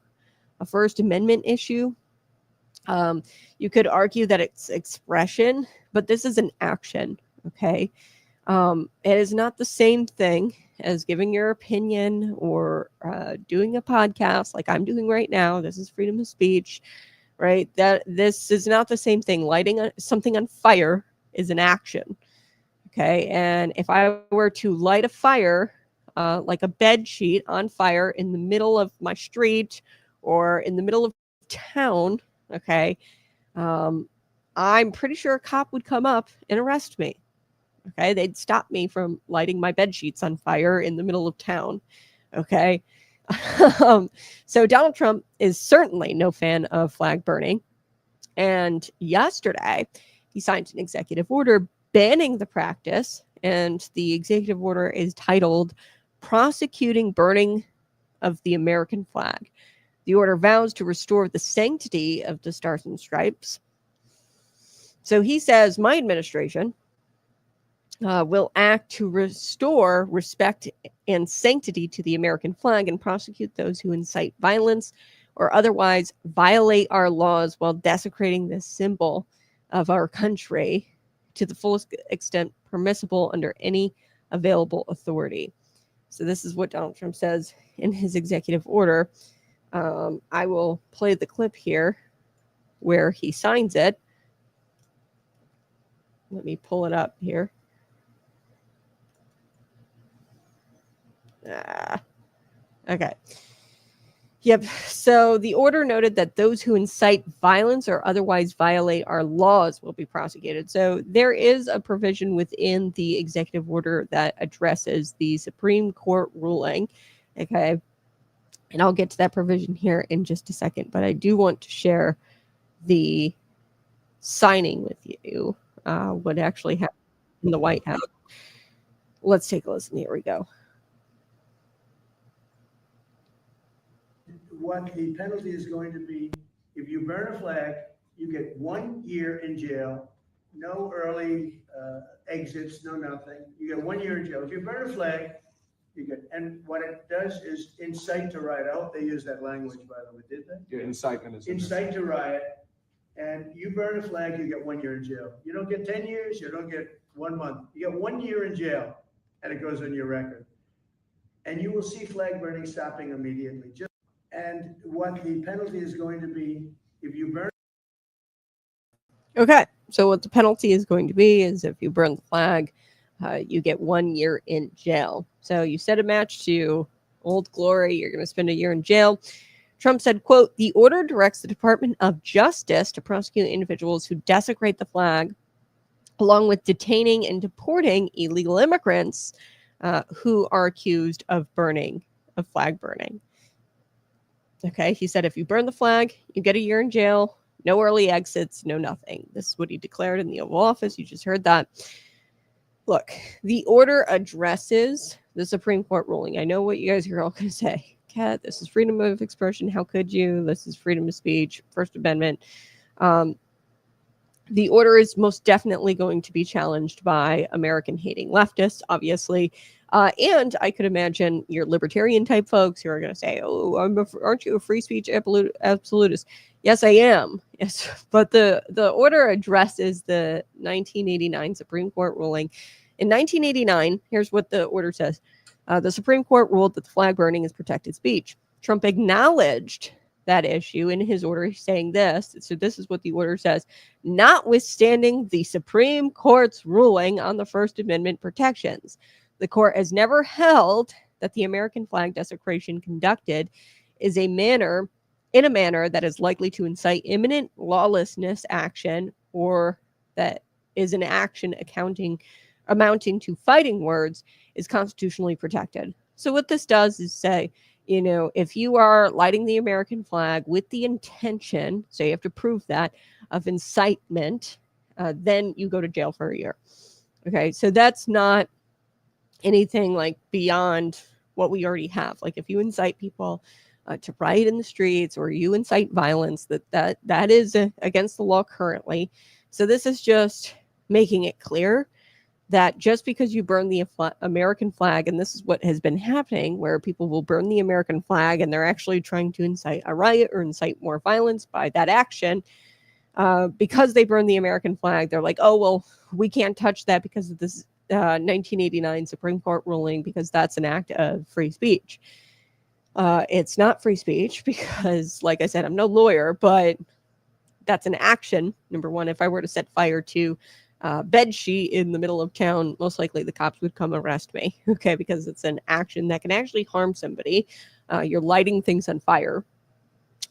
a First Amendment issue. You could argue that it's expression, but this is an action. Okay, it is not the same thing as giving your opinion or doing a podcast like I'm doing right now. This is freedom of speech, right? That this is not the same thing. Lighting something on fire is an action. Okay, and if I were to light a fire, like a bed sheet on fire in the middle of my street or in the middle of town, okay, I'm pretty sure a cop would come up and arrest me. Okay, they'd stop me from lighting my bed sheets on fire in the middle of town. Okay, so Donald Trump is certainly no fan of flag burning. And yesterday, he signed an executive order banning the practice. And the executive order is titled Prosecuting Burning of the American Flag. The order vows to restore the sanctity of the Stars and Stripes. So he says, my administration will act to restore respect and sanctity to the American flag and prosecute those who incite violence or otherwise violate our laws while desecrating this symbol of our country to the fullest extent permissible under any available authority. So this is what Donald Trump says in his executive order. I will play the clip here where he signs it. Let me pull it up here. Okay. Yep. So the order noted that those who incite violence or otherwise violate our laws will be prosecuted. So there is a provision within the executive order that addresses the Supreme Court ruling. Okay. And I'll get to that provision here in just a second, but I do want to share the signing with you, what actually happened in the White House. Let's take a listen. Here we go. What the penalty is going to be, if you burn a flag, you get 1 year in jail, no early exits, no nothing. You get 1 year in jail. If you burn a flag, you get, and what it does is incite to riot. I hope they use that language, by the way, did they? Yeah, incitement is incite to riot. And you burn a flag, you get 1 year in jail. You don't get 10 years, you don't get 1 month. You get 1 year in jail, and it goes on your record. And you will see flag burning stopping immediately. And what the penalty is going to be, if you burn. Okay, So what the penalty is going to be is if you burn the flag, you get 1 year in jail. So you set a match to Old Glory, you're going to spend a year in jail. Trump said, quote, the order directs the Department of Justice to prosecute individuals who desecrate the flag, along with detaining and deporting illegal immigrants who are accused of flag burning. Okay, he said if you burn the flag, you get a year in jail, no early exits, no nothing. This is what he declared in the Oval Office. You just heard that. Look, the order addresses the Supreme Court ruling. I know what you guys are all going to say. Kat, this is freedom of expression. How could you? This is freedom of speech, First Amendment. The order is most definitely going to be challenged by American-hating leftists, obviously. And I could imagine your libertarian-type folks who are going to say, oh, aren't you a free speech absolutist? Yes, I am. Yes, but the order addresses the 1989 Supreme Court ruling. In 1989, here's what the order says. The Supreme Court ruled that the flag burning is protected speech. Trump acknowledged that issue in his order, saying this. So this is what the order says. Notwithstanding the Supreme Court's ruling on the First Amendment protections, the court has never held that the American flag desecration conducted in a manner that is likely to incite imminent lawlessness action, or that is an action amounting to fighting words, is constitutionally protected. So what this does is say, you know, if you are lighting the American flag with the intention, so you have to prove that, of incitement, then you go to jail for a year. Okay, so that's not anything like beyond what we already have. Like if you incite people to riot in the streets, or you incite violence, that is against the law currently. So this is just making it clear that just because you burn the American flag, and this is what has been happening, where people will burn the American flag and they're actually trying to incite a riot or incite more violence by that action, because they burn the American flag, they're like, oh, well, we can't touch that because of this 1989 Supreme Court ruling, because that's an act of free speech. It's not free speech because, like I said, I'm no lawyer, but that's an action. Number one, if I were to set fire to bed sheet in the middle of town, most likely the cops would come arrest me, okay, because it's an action that can actually harm somebody. You're lighting things on fire.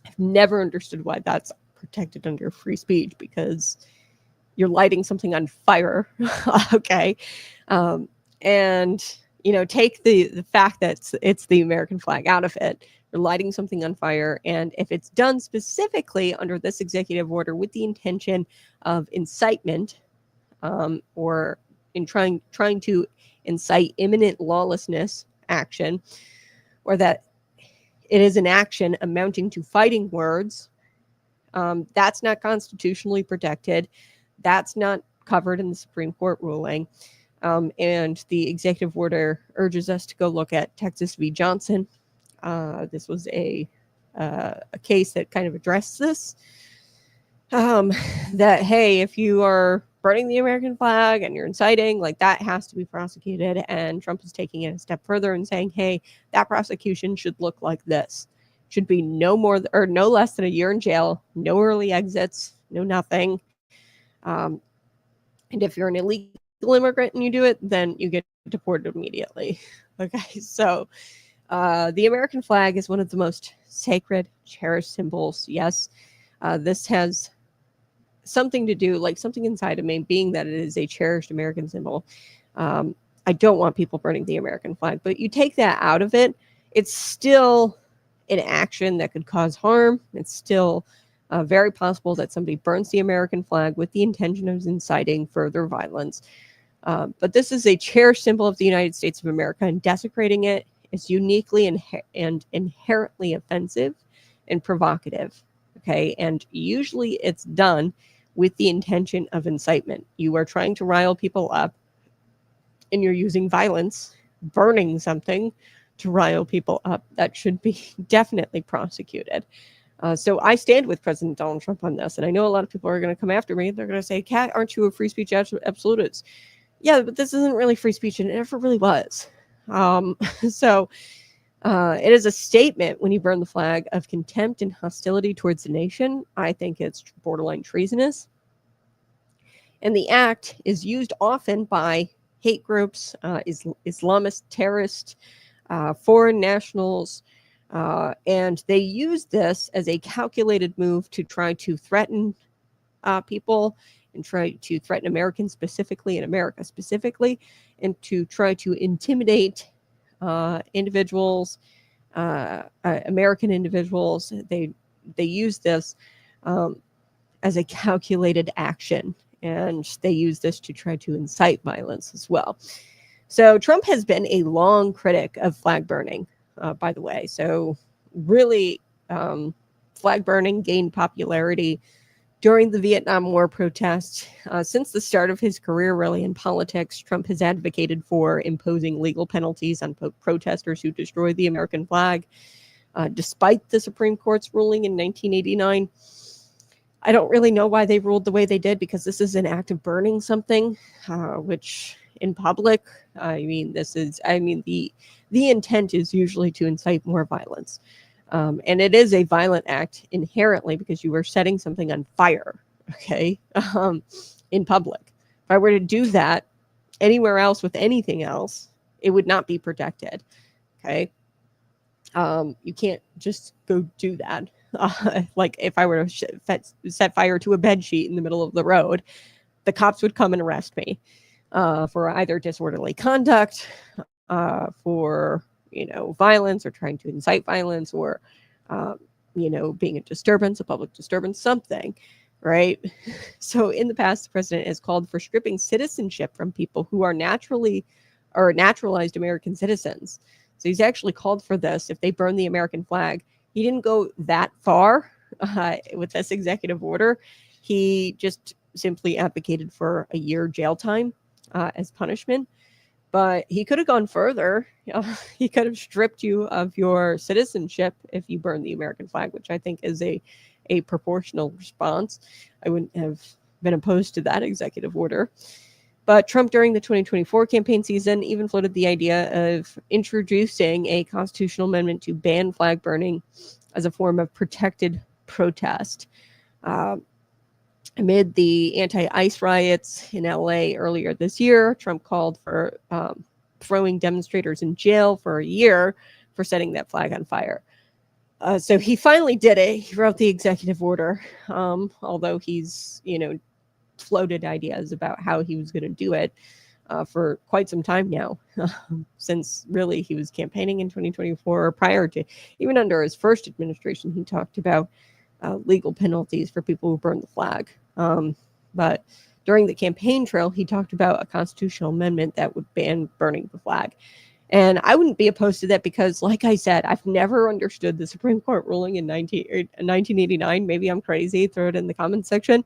I've never understood why that's protected under free speech, because you're lighting something on fire, okay? And, you know, take the fact that it's the American flag out of it. You're lighting something on fire, and if it's done specifically under this executive order with the intention of incitement, or in trying to incite imminent lawlessness action, or that it is an action amounting to fighting words, that's not constitutionally protected. That's not covered in the Supreme Court ruling. And the executive order urges us to go look at Texas v. Johnson. This was a case that kind of addressed this. That, hey, if you are burning the American flag and you're inciting, like, that has to be prosecuted. And Trump is taking it a step further and saying, hey, that prosecution should look like this. Should be no more or no less than a year in jail, no early exits, no nothing. And if you're an illegal immigrant and you do it, then you get deported immediately. Okay, so the American flag is one of the most sacred, cherished symbols. Yes, this has something to do, like something inside of me, being that it is a cherished American symbol. I don't want people burning the American flag, but you take that out of it, it's still an action that could cause harm. It's still very possible that somebody burns the American flag with the intention of inciting further violence. But this is a cherished symbol of the United States of America, and desecrating it is uniquely and inherently offensive and provocative. Okay, and usually it's done with the intention of incitement. You are trying to rile people up, and you're using violence, burning something to rile people up. That should be definitely prosecuted. So I stand with President Donald Trump on this, and I know a lot of people are going to come after me. They're going to say, Kat, aren't you a free speech absolutist? Yeah, but this isn't really free speech, and it never really was. So it is a statement when you burn the flag of contempt and hostility towards the nation. I think it's borderline treasonous. And the act is used often by hate groups, Islamist terrorists, foreign nationals, and they use this as a calculated move to try to threaten people and try to threaten Americans specifically and America specifically, and to try to intimidate individuals, American individuals. They use this as a calculated action, and they use this to try to incite violence as well. So Trump has been a long critic of flag burning, by the way. So really, flag burning gained popularity during the Vietnam War protests. Since the start of his career, really, in politics, Trump has advocated for imposing legal penalties on protesters who destroy the American flag. Despite the Supreme Court's ruling in 1989, I don't really know why they ruled the way they did, because this is an act of burning something, which in public, the intent is usually to incite more violence. And it is a violent act inherently, because you are setting something on fire, okay, in public. If I were to do that anywhere else with anything else, it would not be protected, okay? You can't just go do that. Like if I were to set fire to a bed sheet in the middle of the road, the cops would come and arrest me for either disorderly conduct, for violence, or trying to incite violence, or being a disturbance, a public disturbance, something, right? So in the past, the president has called for stripping citizenship from people who are naturalized American citizens. So he's actually called for this if they burn the American flag. He didn't go that far with this executive order. He just simply advocated for a year jail time as punishment. But he could have gone further. He could have stripped you of your citizenship if you burn the American flag, which I think is a proportional response. I wouldn't have been opposed to that executive order. But Trump, during the 2024 campaign season, even floated the idea of introducing a constitutional amendment to ban flag burning as a form of protected protest. Amid the anti-ICE riots in LA earlier this year, Trump called for throwing demonstrators in jail for a year for setting that flag on fire. So he finally did it. He wrote the executive order, although he's, floated ideas about how he was going to do it for quite some time now, since really he was campaigning in 2024. Prior to, even under his first administration, he talked about legal penalties for people who burn the flag. But during the campaign trail, he talked about a constitutional amendment that would ban burning the flag. And I wouldn't be opposed to that because, like I said, I've never understood the Supreme Court ruling in 1989. Maybe I'm crazy. Throw it in the comments section.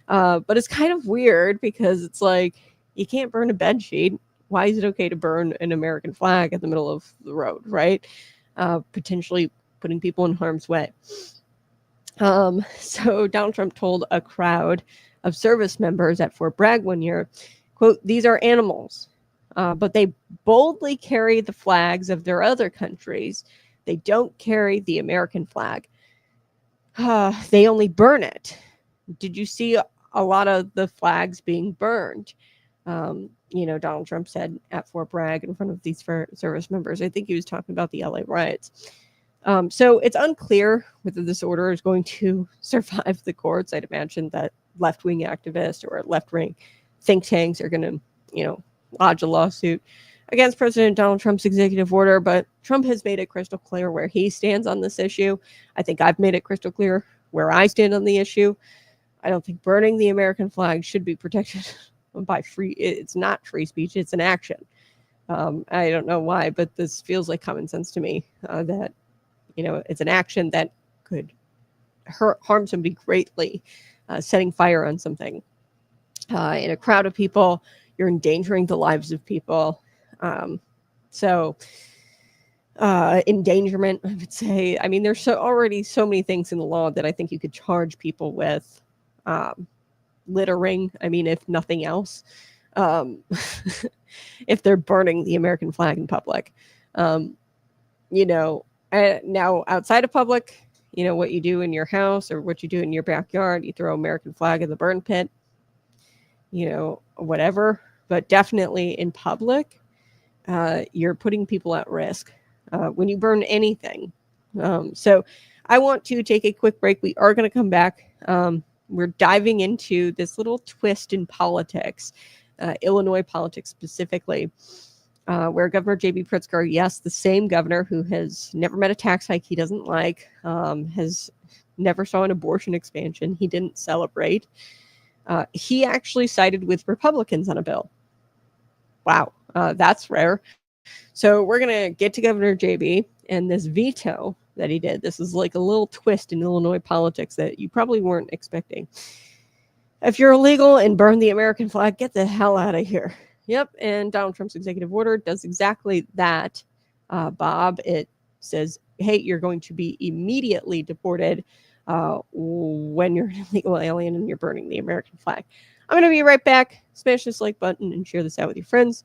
But it's kind of weird because it's like, you can't burn a bed sheet. Why is it okay to burn an American flag in the middle of the road, right? Potentially putting people in harm's way. So Donald Trump told a crowd of service members at Fort Bragg one year, quote, "These are animals, but they boldly carry the flags of their other countries. They don't carry the American flag. They only burn it." Did you see a lot of the flags being burned? Donald Trump said at Fort Bragg in front of these service members. I think he was talking about the LA riots. So it's unclear whether this order is going to survive the courts. I'd imagine that left-wing activists or left-wing think tanks are going to, lodge a lawsuit against President Donald Trump's executive order. But Trump has made it crystal clear where he stands on this issue. I think I've made it crystal clear where I stand on the issue. I don't think burning the American flag should be protected by it's not free speech. It's an action. I don't know why, but this feels like common sense to me, that, it's an action that could harm somebody greatly, setting fire on something. In a crowd of people, you're endangering the lives of people. Endangerment, I would say. I mean, there's already so many things in the law that I think you could charge people with. Littering, I mean, if nothing else, if they're burning the American flag in public. Now outside of public, what you do in your house or what you do in your backyard, you throw American flag in the burn pit. whatever, but definitely in public, you're putting people at risk when you burn anything. So I want to take a quick break. We are going to come back. We're diving into this little twist in politics, Illinois politics specifically, where Governor J.B. Pritzker, yes, the same governor who has never met a tax hike he doesn't like, has never saw an abortion expansion he didn't celebrate. He actually sided with Republicans on a bill. Wow, that's rare. So we're going to get to Governor JB and this veto that he did. This is like a little twist in Illinois politics that you probably weren't expecting. If you're illegal and burn the American flag, get the hell out of here. Yep, and Donald Trump's executive order does exactly that, Bob. It says, hey, you're going to be immediately deported when you're an illegal alien and you're burning the American flag. I'm going to be right back. Smash this like button and share this out with your friends.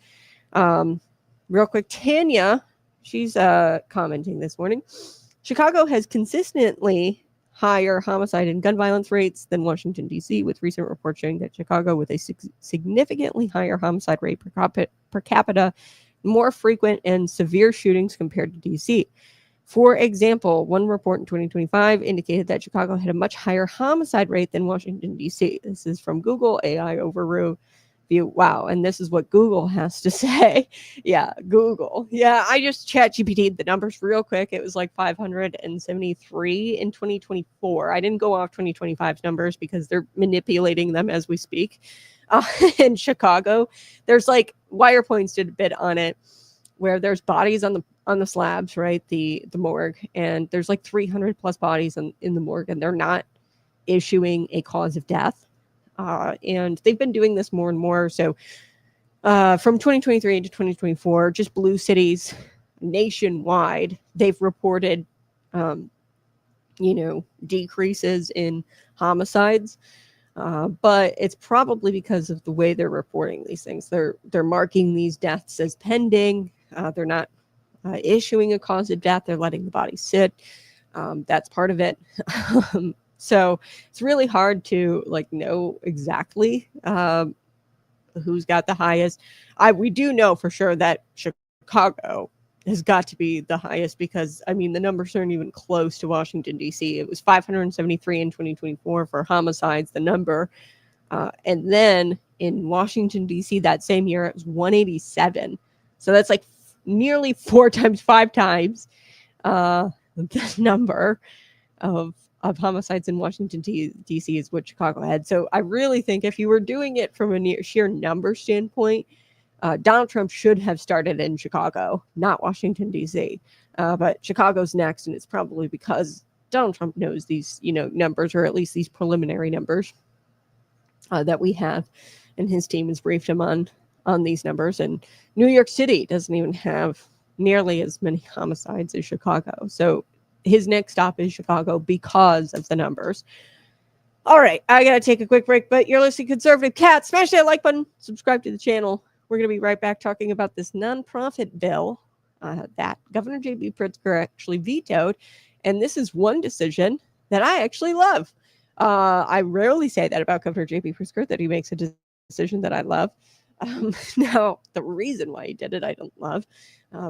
Real quick, Tanya, she's commenting this morning. Chicago has consistently higher homicide and gun violence rates than Washington, D.C., with recent reports showing that Chicago with a significantly higher homicide rate per capita, more frequent and severe shootings compared to D.C. For example, one report in 2025 indicated that Chicago had a much higher homicide rate than Washington, D.C. This is from Google AI Overview. Wow. And this is what Google has to say. Yeah, Google. Yeah, I just chat GPT'd the numbers real quick. It was like 573 in 2024. I didn't go off 2025's numbers because they're manipulating them as we speak. In Chicago, there's like Wirepoints did a bit on it where there's bodies on the slabs, right? The morgue, and there's like 300 plus bodies in the morgue, and they're not issuing a cause of death. And they've been doing this more and more. So from 2023 to 2024, just blue cities nationwide, they've reported, decreases in homicides. But it's probably because of the way they're reporting these things. They're marking these deaths as pending. They're not issuing a cause of death. They're letting the body sit. That's part of it. So it's really hard to know exactly who's got the highest. We do know for sure that Chicago has got to be the highest because, the numbers aren't even close to Washington, D.C. It was 573 in 2024 for homicides, the number. And then in Washington, D.C. that same year, it was 187. So that's like nearly 5 times the number of homicides in Washington, D.C. is what Chicago had. So I really think if you were doing it from a sheer number standpoint, Donald Trump should have started in Chicago, not Washington, D.C. But Chicago's next, and it's probably because Donald Trump knows these, numbers, or at least these preliminary numbers that we have, and his team has briefed him on these numbers. And New York City doesn't even have nearly as many homicides as Chicago. So his next stop is Chicago because of the numbers. All right, I got to take a quick break, but you're listening to Conservative Cat. Smash that like button, subscribe to the channel. We're going to be right back talking about this nonprofit bill that Governor J.B. Pritzker actually vetoed. And this is one decision that I actually love. I rarely say that about Governor J.B. Pritzker, that he makes a decision that I love. Now, the reason why he did it, I don't love.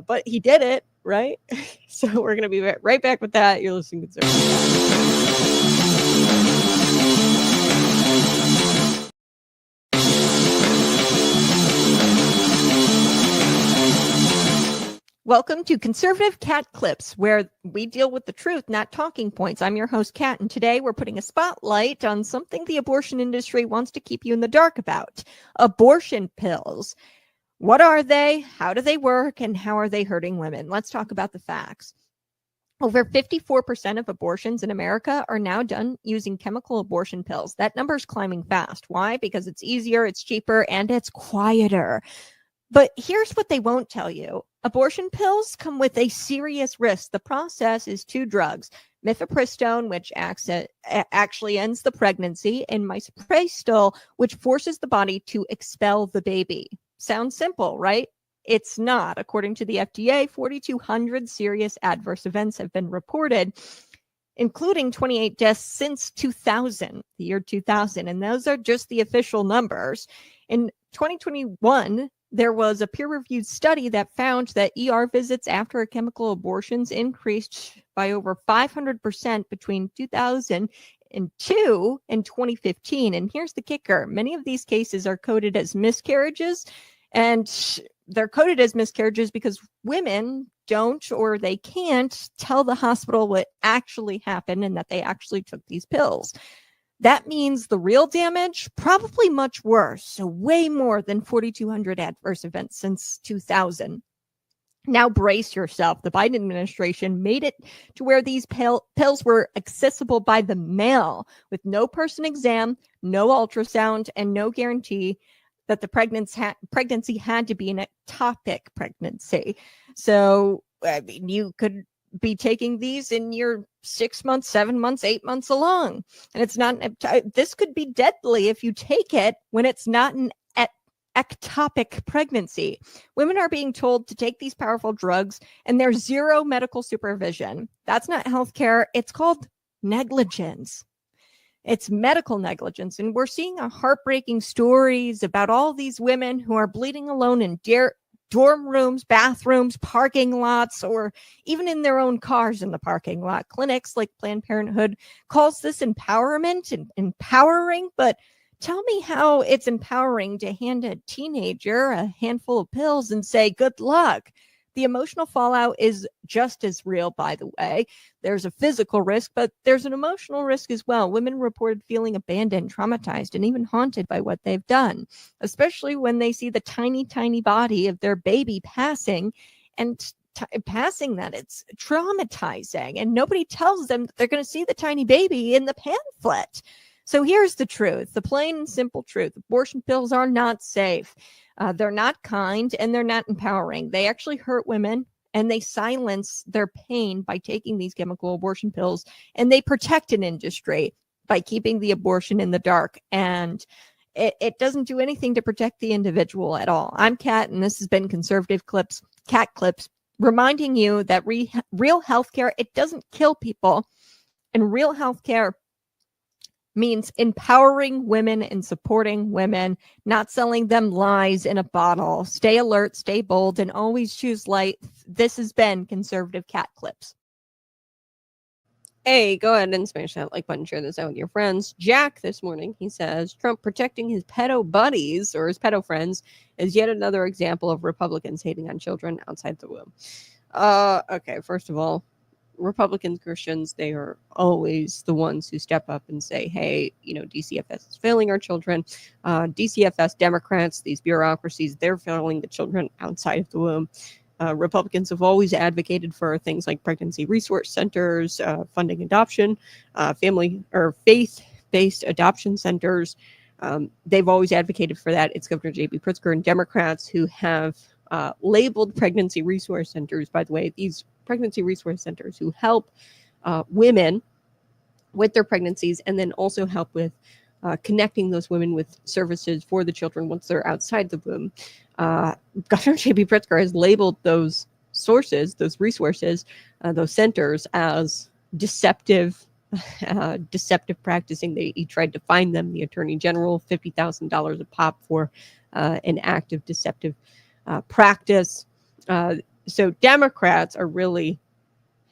But he did it, right? So we're going to be right back with that. You're listening to Conservative. Welcome to Conservative Cat Clips, where we deal with the truth, not talking points. I'm your host, Cat, and today we're putting a spotlight on something the abortion industry wants to keep you in the dark about: abortion pills. What are they? How do they work? And how are they hurting women? Let's talk about the facts. Over 54% of abortions in America are now done using chemical abortion pills. That number is climbing fast. Why? Because it's easier, it's cheaper, and it's quieter. But here's what they won't tell you. Abortion pills come with a serious risk. The process is 2 drugs: mifepristone, which actually ends the pregnancy, and misoprostol, which forces the body to expel the baby. Sounds simple, right? It's not. According to the FDA, 4,200 serious adverse events have been reported. including 28 deaths since 2000, the year 2000. And those are just the official numbers. In 2021, there was a peer-reviewed study that found that ER visits after chemical abortions increased by over 500% between 2002 and 2015. And here's the kicker. Many of these cases are coded as miscarriages, and they're coded as miscarriages because women don't, or they can't tell the hospital what actually happened and that they actually took these pills. That means the real damage, probably much worse. So way more than 4,200 adverse events since 2000. Now brace yourself. The Biden administration made it to where these pills were accessible by the mail with no person exam, no ultrasound, and no guarantee that the pregnancy had to be an ectopic pregnancy. So, I mean, you could be taking these in your 6 months, 7 months, 8 months along. And it's not, this could be deadly if you take it when it's not an ectopic pregnancy. Women are being told to take these powerful drugs and there's zero medical supervision. That's not healthcare. It's called negligence. It's medical negligence. And we're seeing heartbreaking stories about all these women who are bleeding alone in dorm rooms, bathrooms, parking lots, or even in their own cars in the parking lot. Clinics like Planned Parenthood calls this empowerment and empowering, but tell me how it's empowering to hand a teenager a handful of pills and say, good luck. The emotional fallout is just as real, by the way. There's a physical risk, but there's an emotional risk as well. Women reported feeling abandoned, traumatized, and even haunted by what they've done, especially when they see the tiny, tiny body of their baby passing and passing that. It's traumatizing, and nobody tells them that they're going to see the tiny baby in the pamphlet. So here's the truth, the plain and simple truth. Abortion pills are not safe. They're not kind, and they're not empowering. They actually hurt women, and they silence their pain by taking these chemical abortion pills, and they protect an industry by keeping the abortion in the dark. And it doesn't do anything to protect the individual at all. I'm Kat, and this has been Conservative Clips, Cat Clips, reminding you that real healthcare, it doesn't kill people, and real healthcare means empowering women and supporting women, not selling them lies in a bottle. Stay alert, stay bold, and always choose light. This has been Conservative Cat Clips. Hey, go ahead and smash that like button, share this out with your friends. Jack this morning, he says, Trump protecting his pedo buddies or his pedo friends is yet another example of Republicans hating on children outside the womb. Okay, first of all, Republicans, Christians, they are always the ones who step up and say, hey, DCFS is failing our children. DCFS, Democrats, these bureaucracies, they're failing the children outside of the womb. Republicans have always advocated for things like pregnancy resource centers, funding adoption, family or faith-based adoption centers. They've always advocated for that. It's Governor J.B. Pritzker and Democrats who have labeled pregnancy resource centers, by the way, these pregnancy resource centers who help women with their pregnancies and then also help with connecting those women with services for the children once they're outside the womb. Governor J.B. Pritzker has labeled those sources, those resources, those centers as deceptive practicing. He tried to fine them, the Attorney General, $50,000 a pop for an act of deceptive practice. So Democrats are really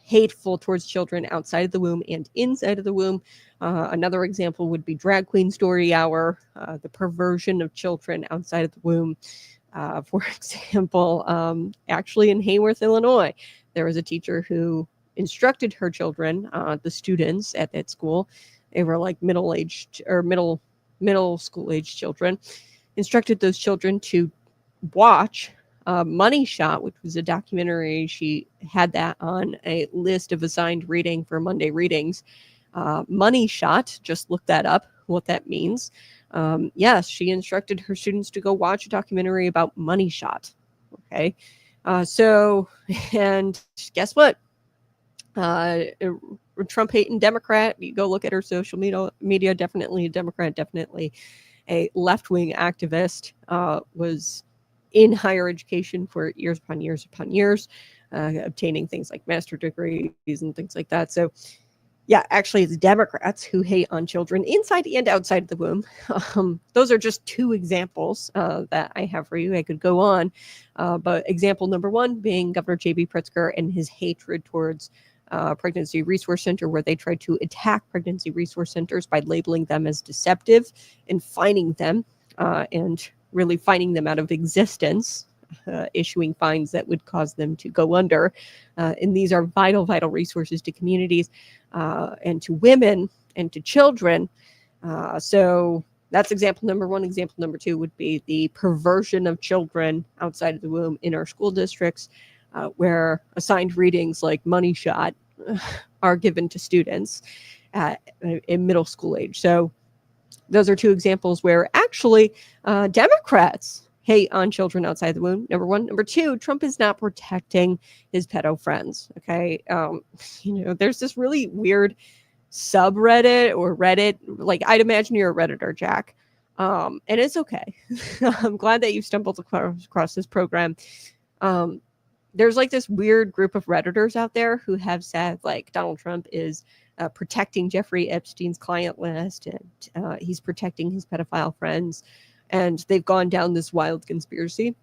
hateful towards children outside of the womb and inside of the womb. Another example would be Drag Queen Story Hour, the perversion of children outside of the womb. For example, actually in Hayworth, Illinois, there was a teacher who instructed her children, the students at that school. They were like middle-aged or middle school-aged children, instructed those children to watch Money Shot, which was a documentary. She had that on a list of assigned reading for Monday readings. Money Shot, just look that up, what that means. Yes, she instructed her students to go watch a documentary about Money Shot. Okay. And guess what? Trump hating Democrat, you go look at her social media, definitely a Democrat, definitely a left-wing activist, was in higher education for years upon years upon years, obtaining things like master's degrees and things like that. So Yeah, actually, it's Democrats who hate on children inside and outside the womb. Those are just two examples that I have for you. I could go on, but example number one being Governor J.B. Pritzker and his hatred towards Pregnancy Resource Center, where they tried to attack pregnancy resource centers by labeling them as deceptive and fining them and really fining them out of existence. Issuing fines that would cause them to go under. And these are vital, vital resources to communities and to women and to children. So that's example number one. Example number two would be the perversion of children outside of the womb in our school districts, where assigned readings like Money Shot are given to students in middle school age. So those are two examples where actually Democrats hate on children outside the womb, number one. Number two, Trump is not protecting his pedo friends. Okay. There's this really weird subreddit or Reddit. Like, I'd imagine you're a Redditor, Jack. And it's okay. I'm glad that you stumbled across this program. There's like this weird group of Redditors out there who have said like Donald Trump is protecting Jeffrey Epstein's client list and he's protecting his pedophile friends. And they've gone down this wild conspiracy.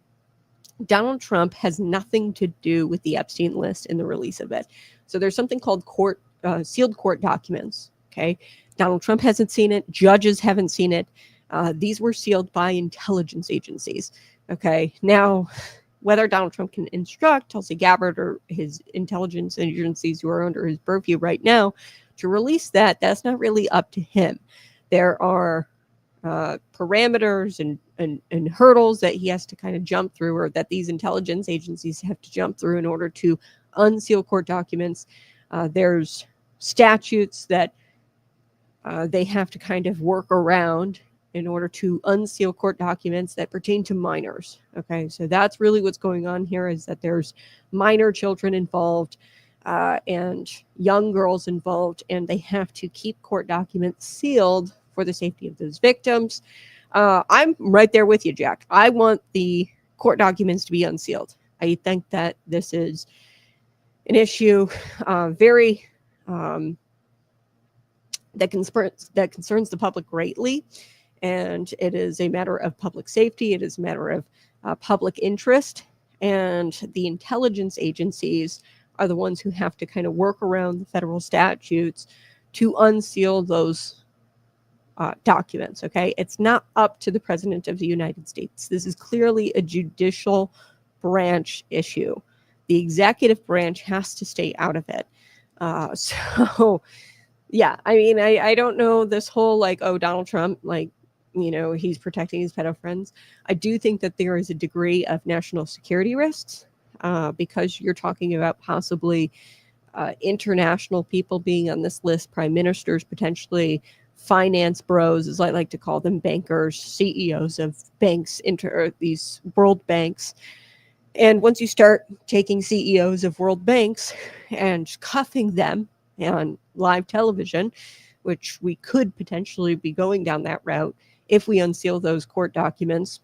Donald Trump has nothing to do with the Epstein list and the release of it. So there's something called sealed court documents. Okay. Donald Trump hasn't seen it. Judges haven't seen it. These were sealed by intelligence agencies. Okay. Now, whether Donald Trump can instruct Tulsi Gabbard or his intelligence agencies who are under his purview right now to release that, that's not really up to him. There are parameters and hurdles that he has to kind of jump through, or that these intelligence agencies have to jump through in order to unseal court documents. There's statutes that they have to kind of work around in order to unseal court documents that pertain to minors. Okay, so that's really what's going on here, is that there's minor children involved and young girls involved, and they have to keep court documents sealed for the safety of those victims. I'm right there with you, Jack. I want the court documents to be unsealed. I think that this is an issue that concerns the public greatly, and it is a matter of public safety. It is a matter of public interest, and the intelligence agencies are the ones who have to kind of work around the federal statutes to unseal those documents. Okay, it's not up to the President of the United States. This is clearly a judicial branch issue. The executive branch has to stay out of it. So yeah, I mean, I don't know this whole like, oh, Donald Trump, like, he's protecting his pedo friends. I do think that there is a degree of national security risks because you're talking about possibly international people being on this list, prime ministers, potentially finance bros, as I like to call them, bankers, CEOs of banks, these world banks. And once you start taking CEOs of world banks and cuffing them on live television, which we could potentially be going down that route if we unseal those court documents,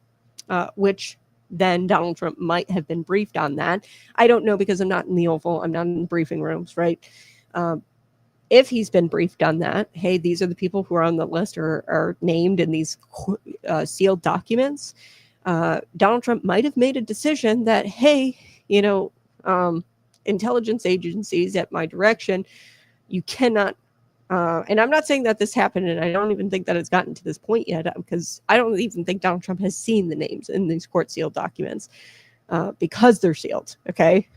which then Donald Trump might have been briefed on that. I don't know, because I'm not in the Oval. I'm not in briefing rooms, right? If he's been briefed on that, hey, these are the people who are on the list or are named in these sealed documents. Donald Trump might have made a decision that, hey, intelligence agencies at my direction, you cannot, and I'm not saying that this happened, and I don't even think that it's gotten to this point yet, because I don't even think Donald Trump has seen the names in these court sealed documents because they're sealed. Okay,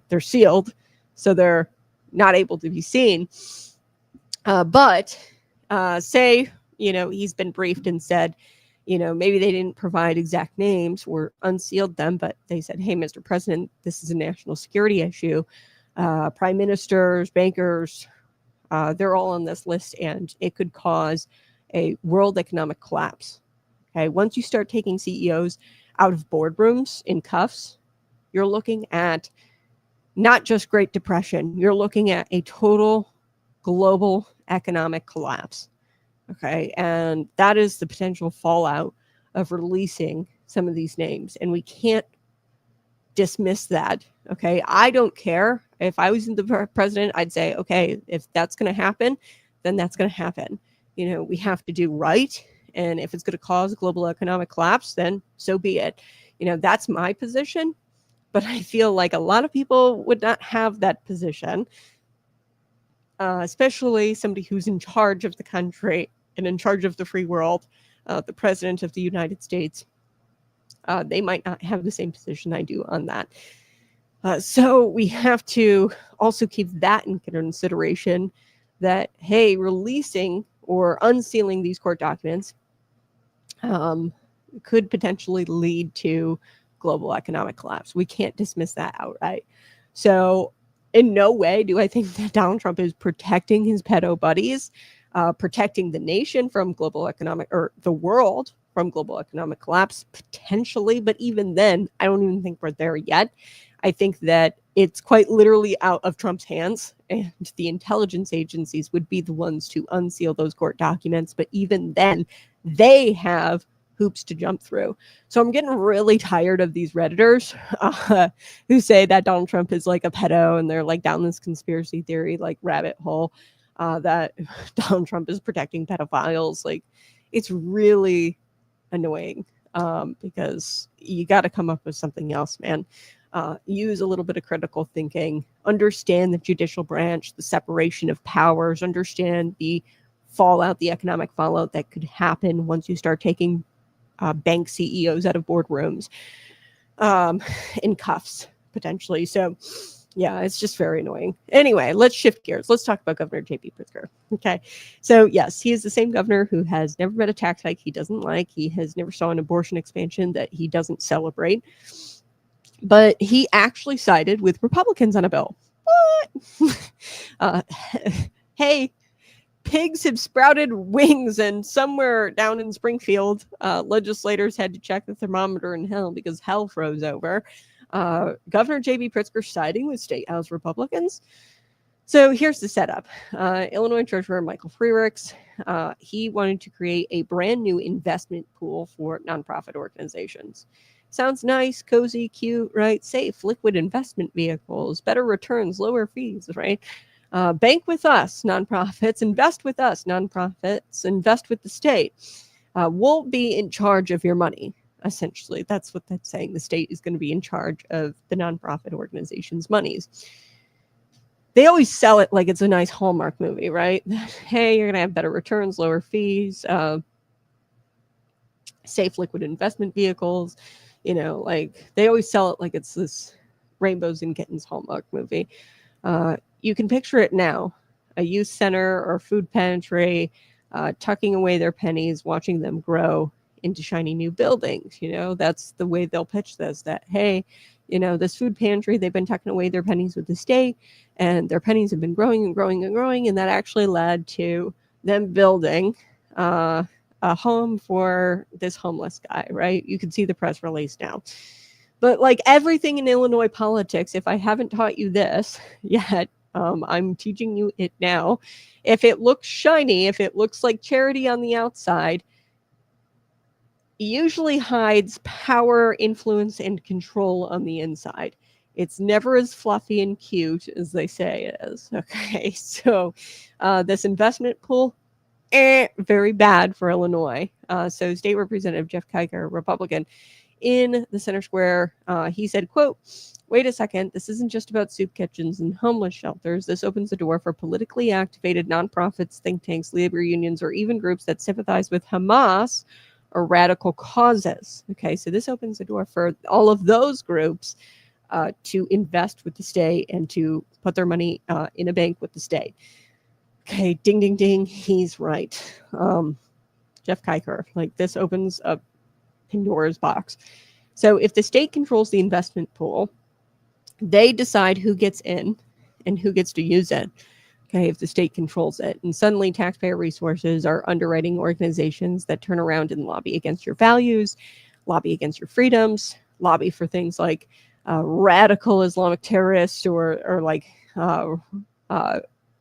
they're sealed, so they're not able to be seen. But say, he's been briefed and said, maybe they didn't provide exact names or unsealed them, but they said, hey, Mr. President, this is a national security issue. Prime ministers, bankers, they're all on this list, and it could cause a world economic collapse. Okay, once you start taking CEOs out of boardrooms in cuffs, you're looking at not just Great Depression, you're looking at a total global economic collapse. Okay, and that is the potential fallout of releasing some of these names, and we can't dismiss that. Okay, I don't care If I was the president, I'd say, okay, if that's going to happen, then that's going to happen. We have to do right. And if it's going to cause global economic collapse, then so be it. That's my position. But I feel like a lot of people would not have that position, especially somebody who's in charge of the country and in charge of the free world, the president of the United States. They might not have the same position I do on that. So we have to also keep that in consideration that, hey, releasing or unsealing these court documents could potentially lead to global economic collapse. We can't dismiss that outright. So in no way do I think that Donald Trump is protecting his pedo buddies, protecting the nation from global economic, or the world from global economic collapse, potentially. But even then, I don't even think we're there yet. I think that it's quite literally out of Trump's hands, and the intelligence agencies would be the ones to unseal those court documents. But even then, they have hoops to jump through. So I'm getting really tired of these Redditors who say that Donald Trump is like a pedo, and they're like down this conspiracy theory like rabbit hole that Donald Trump is protecting pedophiles. Like, it's really annoying because you got to come up with something else, man. Use a little bit of critical thinking, understand the judicial branch, the separation of powers, understand the fallout, the economic fallout that could happen once you start taking bank CEOs out of boardrooms in cuffs, potentially. So, yeah, it's just very annoying. Anyway, let's shift gears. Let's talk about Governor J.B. Pritzker. Okay. So, yes, he is the same governor who has never met a tax hike he doesn't like. He has never saw an abortion expansion that he doesn't celebrate. But he actually sided with Republicans on a bill. What? Hey, pigs have sprouted wings, and somewhere down in Springfield, legislators had to check the thermometer in hell because hell froze over. Governor J.B. Pritzker siding with State House Republicans. So here's the setup. Illinois Treasurer Michael Freerichs, he wanted to create a brand new investment pool for nonprofit organizations. Sounds nice, cozy, cute, right? Safe, liquid investment vehicles, better returns, lower fees, right? Bank with us, nonprofits. Invest with us, nonprofits. Invest with the state. We'll be in charge of your money, essentially. That's what that's saying. The state is going to be in charge of the nonprofit organization's monies. They always sell it like it's a nice Hallmark movie, right? Hey, you're going to have better returns, lower fees, safe liquid investment vehicles. Like they always sell it like it's this rainbows and kittens Hallmark movie. You can picture it now, a youth center or food pantry, tucking away their pennies, watching them grow into shiny new buildings. That's the way they'll pitch this, that, hey, this food pantry, they've been tucking away their pennies with the state, and their pennies have been growing and growing and growing. And that actually led to them building a home for this homeless guy, right? You can see the press release now. But like everything in Illinois politics, if I haven't taught you this yet, I'm teaching you it now. If it looks shiny, if it looks like charity on the outside, it usually hides power, influence, and control on the inside. It's never as fluffy and cute as they say it is. Okay, so this investment pool, very bad for Illinois. So State Representative Jeff Kiker, Republican, in the Center Square, he said, quote, "Wait a second, this isn't just about soup kitchens and homeless shelters. This opens the door for politically activated nonprofits, think tanks, labor unions, or even groups that sympathize with Hamas or radical causes." Okay, so this opens the door for all of those groups to invest with the state and to put their money in a bank with the state. Okay, ding, ding, ding. He's right. Jeff Kiker, like this opens up Pandora's box. So if the state controls the investment pool, they decide who gets in and who gets to use it. Okay, if the state controls it, and suddenly taxpayer resources are underwriting organizations that turn around and lobby against your values, lobby against your freedoms, lobby for things like radical Islamic terrorists or like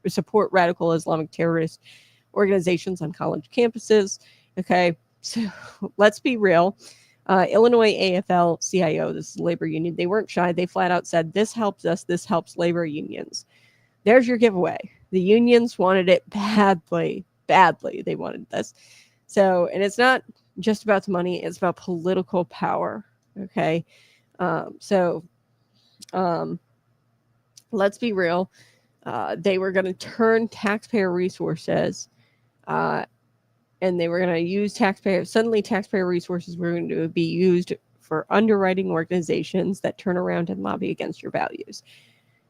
support radical Islamic terrorist organizations on college campuses. Okay, so let's be real. Illinois AFL-CIO, this is the labor union, they weren't shy. They flat out said, this helps us. This helps labor unions. There's your giveaway. The unions wanted it badly. They wanted this. So, and it's not just about the money. It's about political power. Okay. Let's be real. They were going to turn taxpayer resources and they were going to use taxpayer resources were going to be used for underwriting organizations that turn around and lobby against your values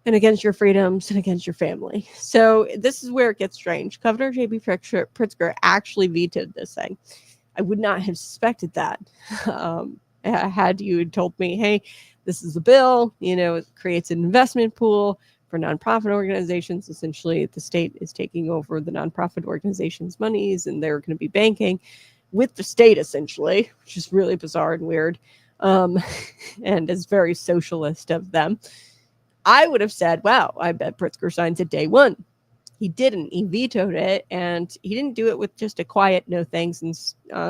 and against your freedoms and against your family. So this is where it gets strange. Governor J.B. Pritzker actually vetoed this thing. I would not have suspected that. Had you told me, hey, this is a bill, it creates an investment pool for nonprofit organizations. Essentially, the state is taking over the nonprofit organizations' monies, and they're going to be banking with the state, essentially, which is really bizarre and weird, and is very socialist of them. I would have said, wow, I bet Pritzker signs it day one. He didn't. He vetoed it, and he didn't do it with just a quiet no thanks and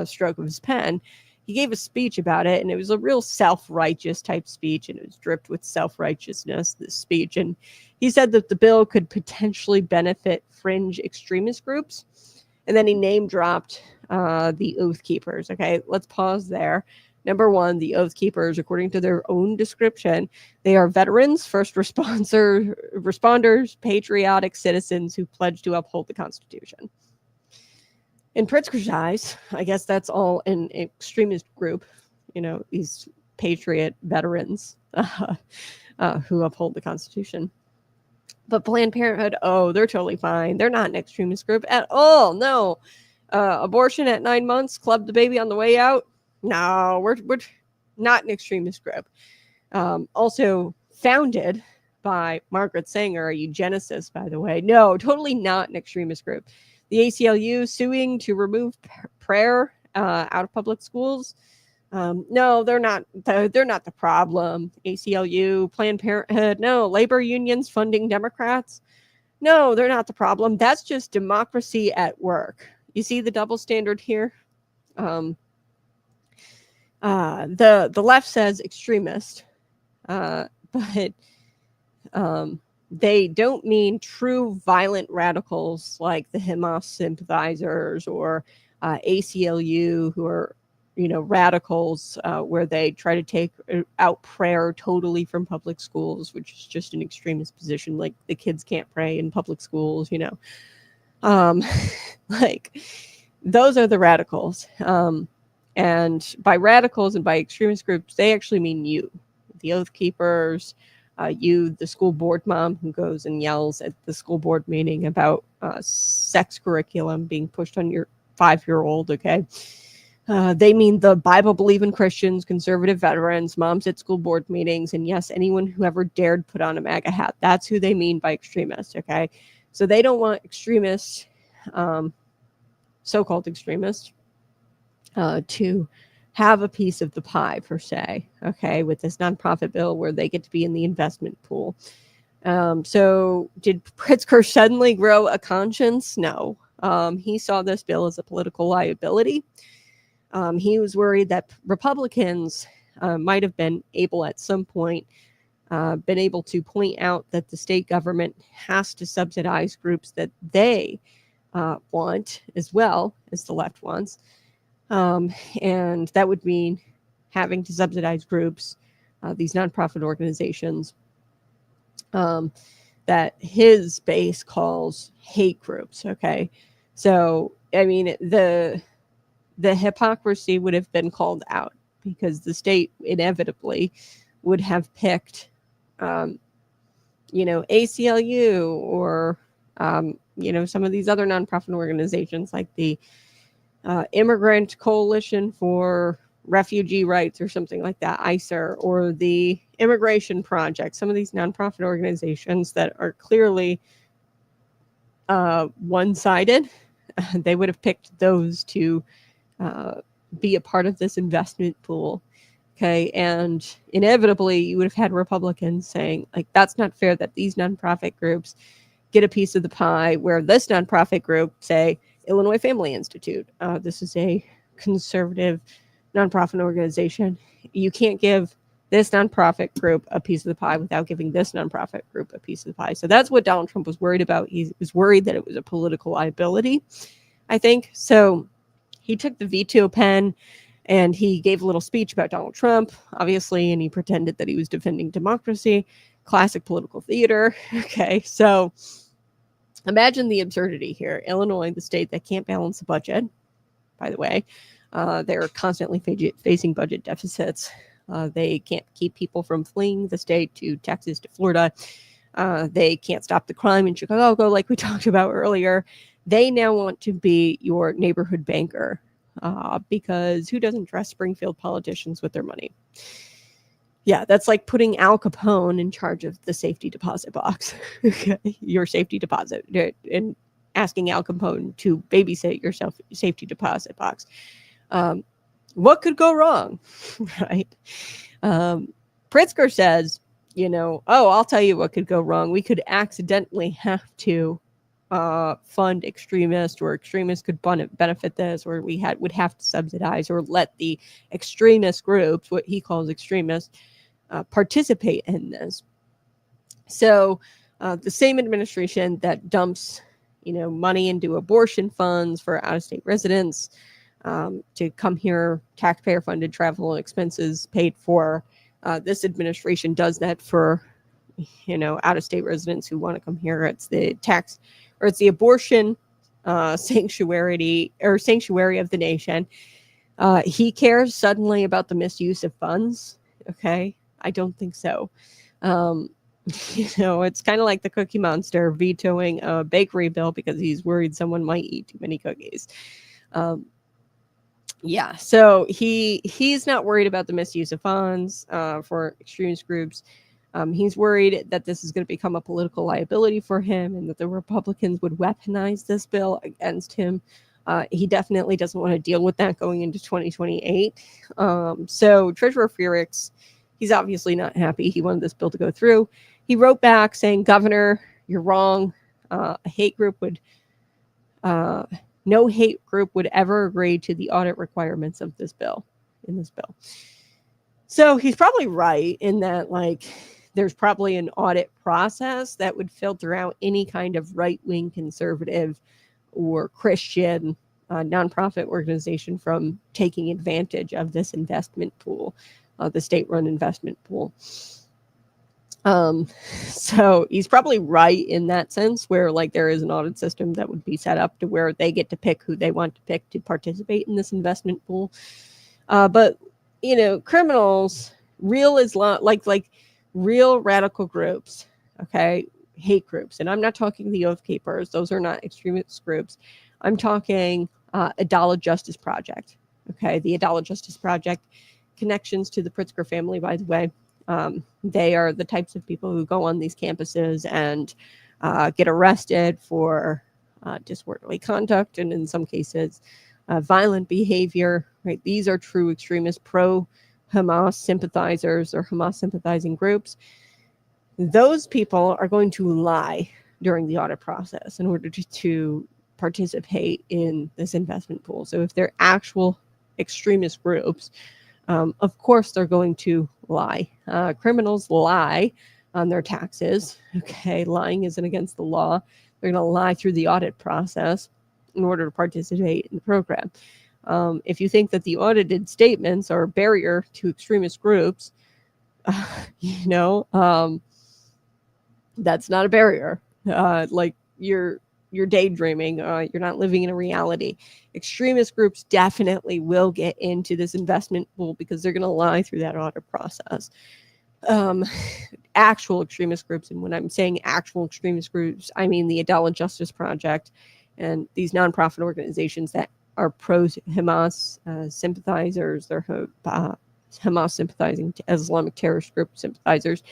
stroke of his pen. He gave a speech about it, and it was a real self-righteous type speech, and it was dripped with self-righteousness, this speech. And he said that the bill could potentially benefit fringe extremist groups. And then he name dropped the Oath Keepers. Okay, let's pause there. Number one, the Oath Keepers, according to their own description, they are veterans, first responders, patriotic citizens who pledge to uphold the Constitution. In Pritzker's eyes, I guess that's all an extremist group, these patriot veterans who uphold the Constitution. But Planned Parenthood, they're totally fine. They're not an extremist group at all. No. Abortion at 9 months, club the baby on the way out. No, we're not an extremist group. Also founded by Margaret Sanger, a eugenicist, by the way. No, totally not an extremist group. The ACLU suing to remove prayer out of public schools. No, they're not. They're not the problem. ACLU, Planned Parenthood. No, labor unions funding Democrats. No, they're not the problem. That's just democracy at work. You see the double standard here. The left says extremist, but they don't mean true violent radicals like the Hamas sympathizers or ACLU, who are, radicals where they try to take out prayer totally from public schools, which is just an extremist position. Like the kids can't pray in public schools, like those are the radicals. And by radicals and by extremist groups, they actually mean you, the Oath Keepers, you, the school board mom who goes and yells at the school board meeting about sex curriculum being pushed on your 5-year-old, okay? They mean the Bible-believing Christians, conservative veterans, moms at school board meetings, and yes, anyone who ever dared put on a MAGA hat. That's who they mean by extremists, okay? So they don't want extremists, so-called extremists, to have a piece of the pie, per se, okay, with this nonprofit bill where they get to be in the investment pool. So did Pritzker suddenly grow a conscience? No. He saw this bill as a political liability. He was worried that Republicans might have been able at some point been able to point out that the state government has to subsidize groups that they want as well as the left wants. And that would mean having to subsidize groups, these nonprofit organizations that his base calls hate groups. Okay. So, I mean, the hypocrisy would have been called out because the state inevitably would have picked, ACLU or, some of these other nonprofit organizations like the Immigrant Coalition for Refugee Rights or something like that, ICER, or the Immigration Project, some of these nonprofit organizations that are clearly one-sided. They would have picked those to be a part of this investment pool. Okay. And inevitably you would have had Republicans saying, like, that's not fair that these nonprofit groups get a piece of the pie, where this nonprofit group, say Illinois Family Institute, this is a conservative nonprofit organization. You can't give this nonprofit group a piece of the pie without giving this nonprofit group a piece of the pie. So that's what Donald Trump was worried about. He was worried that it was a political liability, I think. So he took the veto pen and he gave a little speech about Donald Trump, obviously, and he pretended that he was defending democracy. Classic political theater. Okay, so imagine the absurdity here. Illinois, the state that can't balance a budget, by the way, they're constantly facing budget deficits. They can't keep people from fleeing the state to Texas, to Florida. They can't stop the crime in Chicago, like we talked about earlier. They now want to be your neighborhood banker because who doesn't trust Springfield politicians with their money? Yeah, that's like putting Al Capone in charge of the safety deposit box, okay, your safety deposit, and asking Al Capone to babysit your safety deposit box. What could go wrong, right? Pritzker says, I'll tell you what could go wrong. We could accidentally have to fund extremists, or extremists could benefit this, or we would have to subsidize or let the extremist groups, what he calls extremists, participate in this. So the same administration that dumps money into abortion funds for out-of-state residents to come here, taxpayer-funded travel and expenses paid for. This administration does that for, out-of-state residents who want to come here. It's the it's the abortion sanctuary of the nation. He cares suddenly about the misuse of funds. Okay, I don't think so. It's kind of like the Cookie Monster vetoing a bakery bill because he's worried someone might eat too many cookies. Yeah, so he's not worried about the misuse of funds for extremist groups. He's worried that this is going to become a political liability for him and that the Republicans would weaponize this bill against him. He definitely doesn't want to deal with that going into 2028. So Treasurer Friericks, he's obviously not happy. He wanted this bill to go through. He wrote back saying, "Governor, you're wrong. No hate group would ever agree to the audit requirements of this bill." So he's probably right in that, there's probably an audit process that would filter out any kind of right-wing conservative or Christian nonprofit organization from taking advantage of this investment pool, the state-run investment pool. So he's probably right in that sense, where there is an audit system that would be set up to where they get to pick who they want to pick to participate in this investment pool. But criminals, real radical groups, okay, hate groups, and I'm not talking the Oath Keepers; those are not extremist groups. I'm talking Adala Justice Project. Okay, the Adala Justice Project, connections to the Pritzker family, by the way. They are the types of people who go on these campuses and get arrested for disorderly conduct and, in some cases, violent behavior. Right? These are true extremists, pro-Hamas sympathizers or Hamas sympathizing groups. Those people are going to lie during the audit process in order to participate in this investment pool. So if they're actual extremist groups, of course, they're going to lie. Criminals lie on their taxes. Okay, lying isn't against the law. They're going to lie through the audit process in order to participate in the program. If you think that the audited statements are a barrier to extremist groups, that's not a barrier. You're daydreaming. You're not living in a reality. Extremist groups definitely will get into this investment pool because they're going to lie through that audit process. Actual extremist groups, and when I'm saying actual extremist groups, I mean the Adala Justice Project and these nonprofit organizations that are pro-Hamas sympathizers, they're Hamas sympathizing Islamic terrorist group sympathizers.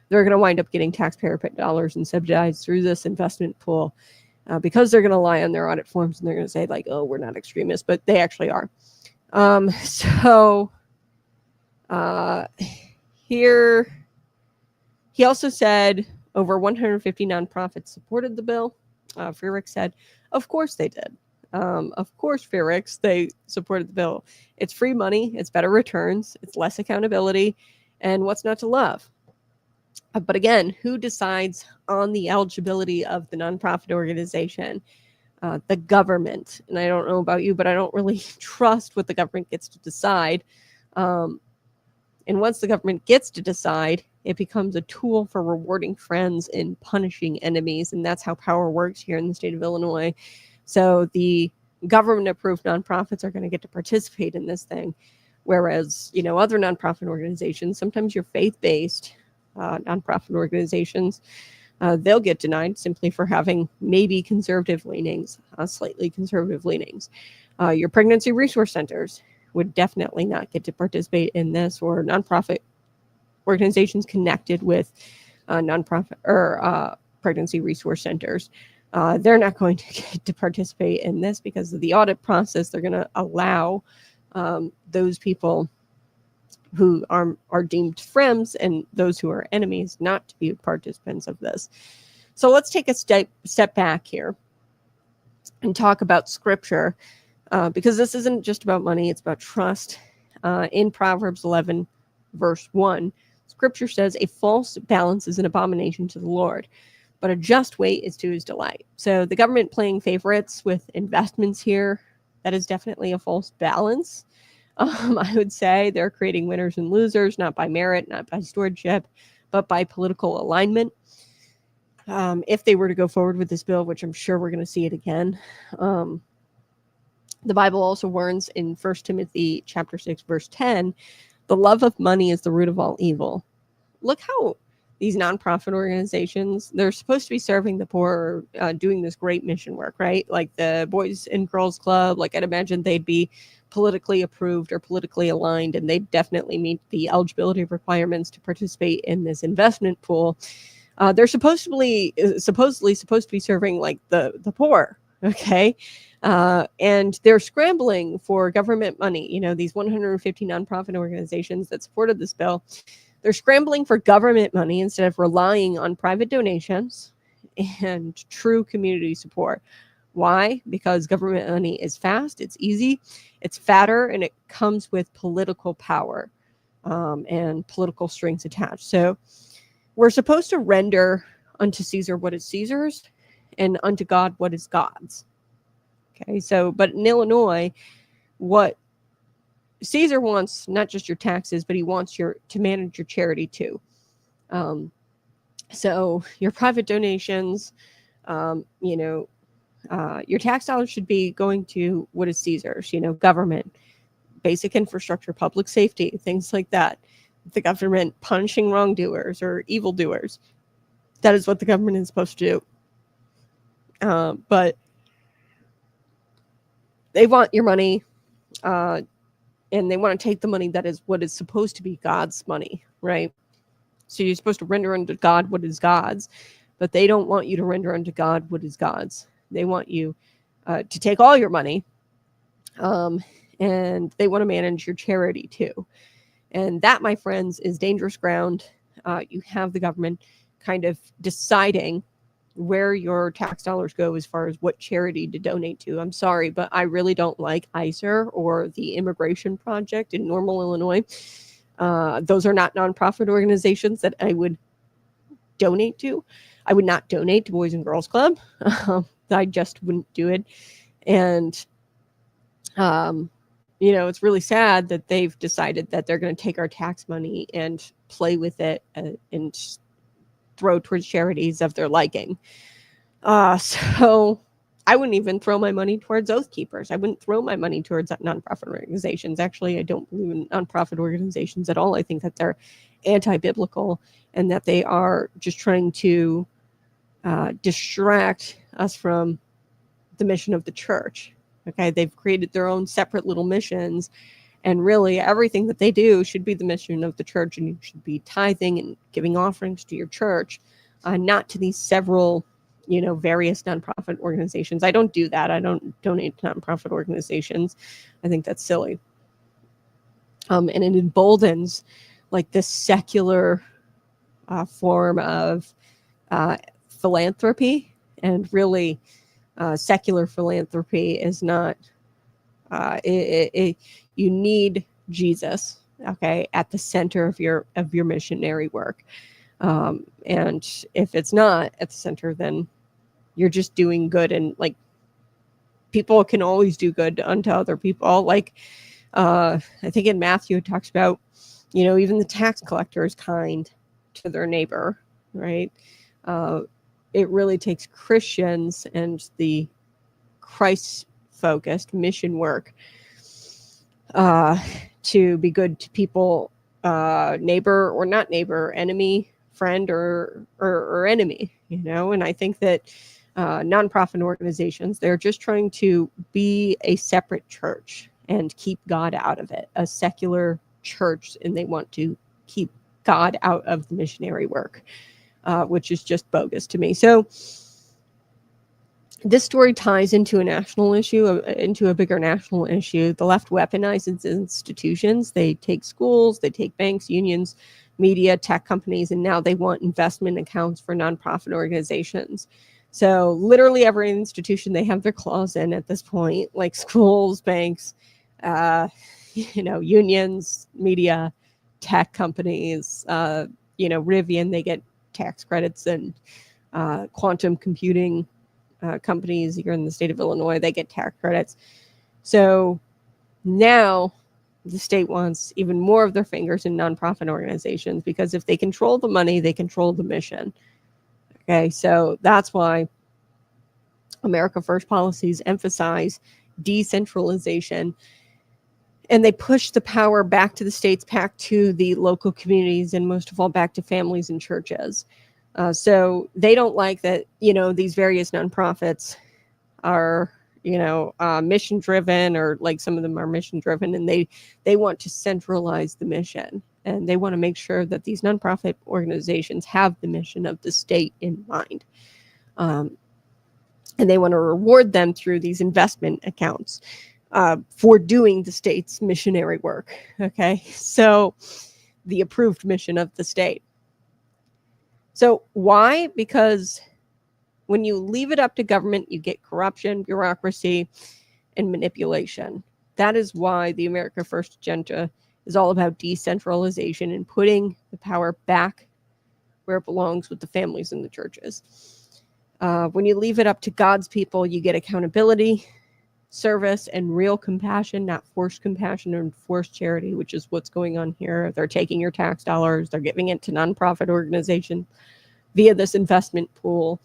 They're going to wind up getting taxpayer dollars and subsidized through this investment pool. Because they're going to lie on their audit forms and they're going to say oh, we're not extremists, but they actually are. Here, he also said over 150 nonprofits supported the bill. Friericks said, of course they did. of course, Felix, they supported the bill. It's free money, it's better returns, it's less accountability, and what's not to love? But again, who decides on the eligibility of the nonprofit organization? The government. And I don't know about you, but I don't really trust what the government gets to decide. And once the government gets to decide, it becomes a tool for rewarding friends and punishing enemies. And that's how power works here in the state of Illinois. So the government-approved nonprofits are going to get to participate in this thing. Whereas, other nonprofit organizations, sometimes your faith-based nonprofit organizations, they'll get denied simply for having maybe conservative leanings, slightly conservative leanings. Your pregnancy resource centers would definitely not get to participate in this, or nonprofit organizations connected with nonprofit or pregnancy resource centers. They're not going to get to participate in this because of the audit process. They're going to allow those people who are deemed friends and those who are enemies not to be participants of this. So let's take a step back here and talk about scripture, because this isn't just about money, it's about trust. In Proverbs 11, verse 1, scripture says, a false balance is an abomination to the Lord, but a just weight is to his delight. So the government playing favorites with investments here, that is definitely a false balance. I would say they're creating winners and losers, not by merit, not by stewardship, but by political alignment. If they were to go forward with this bill, which I'm sure we're going to see it again, the Bible also warns in 1 Timothy chapter 6, verse 10, the love of money is the root of all evil. Look how these nonprofit organizations, they're supposed to be serving the poor, doing this great mission work, right? Like the Boys and Girls Club, like I'd imagine they'd be politically approved or politically aligned, and they definitely meet the eligibility requirements to participate in this investment pool. They're supposedly supposed to be serving like the poor, okay? And they're scrambling for government money. These 150 nonprofit organizations that supported this bill, they're scrambling for government money instead of relying on private donations and true community support. Why? Because government money is fast, it's easy, it's fatter, and it comes with political power and political strings attached. So we're supposed to render unto Caesar what is Caesar's and unto God what is God's. Okay, so, but in Illinois, what Caesar wants, not just your taxes, but he wants to manage your charity too. So your private donations, your tax dollars should be going to what is Caesar's, government, basic infrastructure, public safety, things like that. The government punishing wrongdoers or evildoers. That is what the government is supposed to do. But they want your money, and they want to take the money that is what is supposed to be God's money, right? So you're supposed to render unto God what is God's, but they don't want you to render unto God what is God's. They want you to take all your money, and they want to manage your charity too. And that, my friends, is dangerous ground. You have the government kind of deciding where your tax dollars go as far as what charity to donate to. I'm sorry, but I really don't like ICER or the Immigration Project in Normal, Illinois. Those are not nonprofit organizations that I would donate to. I would not donate to Boys and Girls Club. I just wouldn't do it. And, it's really sad that they've decided that they're going to take our tax money and play with it and throw towards charities of their liking. So I wouldn't even throw my money towards Oath Keepers. I wouldn't throw my money towards nonprofit organizations. Actually, I don't believe in nonprofit organizations at all. I think that they're anti-biblical and that they are just trying to distract us from the mission of the church. Okay, they've created their own separate little missions, and really everything that they do should be the mission of the church, and you should be tithing and giving offerings to your church, not to these several, various nonprofit organizations. I don't do that. I don't donate to nonprofit organizations. I think that's silly. And it emboldens like this secular form of philanthropy, and really secular philanthropy is not. You need Jesus, okay, at the center of your missionary work. And if it's not at the center, then you're just doing good, and like people can always do good unto other people. Like I think in Matthew it talks about, even the tax collector is kind to their neighbor, right? It really takes Christians and the Christ-focused mission work to be good to people, neighbor or not neighbor, enemy, friend, or enemy, and I think that nonprofit organizations, they're just trying to be a separate church and keep God out of it, a secular church, and they want to keep God out of the missionary work, which is just bogus to me. So this story ties into a national issue, into a bigger national issue. The left weaponizes institutions. They take schools, they take banks, unions, media, tech companies, and now they want investment accounts for nonprofit organizations. So literally every institution they have their claws in at this point, like schools, banks, unions, media, tech companies, Rivian, they get tax credits, and quantum computing companies here in the state of Illinois, they get tax credits. So now the state wants even more of their fingers in nonprofit organizations, because if they control the money, they control the mission. Okay, so that's why America First policies emphasize decentralization, and they push the power back to the states, back to the local communities, and most of all, back to families and churches. So they don't like that, these various nonprofits are, mission driven, or like some of them are mission driven, and they want to centralize the mission, and they want to make sure that these nonprofit organizations have the mission of the state in mind. And they want to reward them through these investment accounts for doing the state's missionary work. Okay, so the approved mission of the state. So why? Because when you leave it up to government, you get corruption, bureaucracy, and manipulation. That is why the America First agenda is all about decentralization and putting the power back where it belongs, with the families and the churches. When you leave it up to God's people, you get accountability, service, and real compassion, not forced compassion or forced charity, which is what's going on here. They're taking your tax dollars, they're giving it to nonprofit organizations via this investment pool.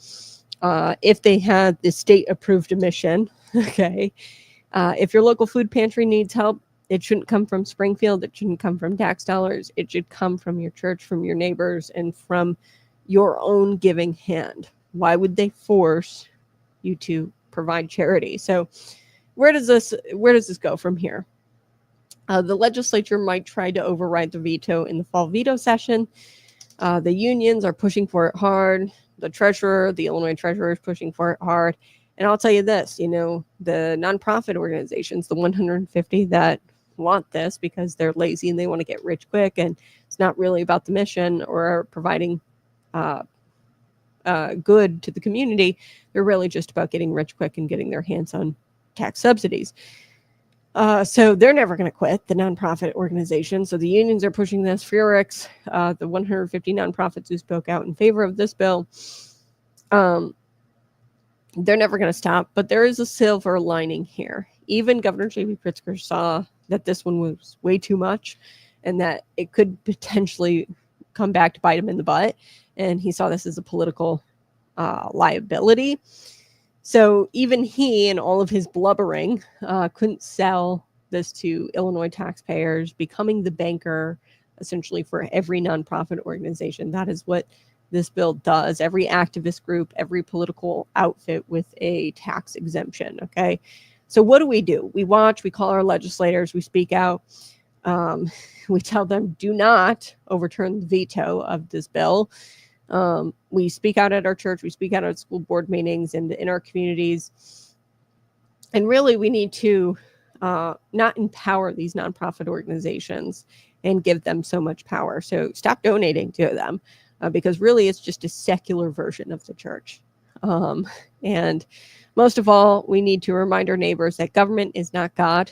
If they had the state approved a mission, okay, if your local food pantry needs help, it shouldn't come from Springfield, it shouldn't come from tax dollars, it should come from your church, from your neighbors, and from your own giving hand. Why would they force you to provide charity? So where does this go from here? The legislature might try to override the veto in the fall veto session. The unions are pushing for it hard. The Illinois treasurer is pushing for it hard. And I'll tell you this, the nonprofit organizations, the 150 that want this because they're lazy and they want to get rich quick, and it's not really about the mission or providing good to the community. They're really just about getting rich quick and getting their hands on tax subsidies. So they're never going to quit, the nonprofit organization. So the unions are pushing this. Furix, the 150 nonprofits who spoke out in favor of this bill, they're never going to stop. But there is a silver lining here. Even Governor J.B. Pritzker saw that this one was way too much and that it could potentially come back to bite him in the butt. And he saw this as a political liability. So even he and all of his blubbering couldn't sell this to Illinois taxpayers, becoming the banker essentially for every nonprofit organization. That is what this bill does. Every activist group, every political outfit with a tax exemption. Okay. So what do? We watch, we call our legislators, we speak out. We tell them, do not overturn the veto of this bill. We speak out at our church, we speak out at school board meetings and in our communities. And really, we need to not empower these nonprofit organizations and give them so much power. So stop donating to them because really it's just a secular version of the church. And most of all, we need to remind our neighbors that government is not God.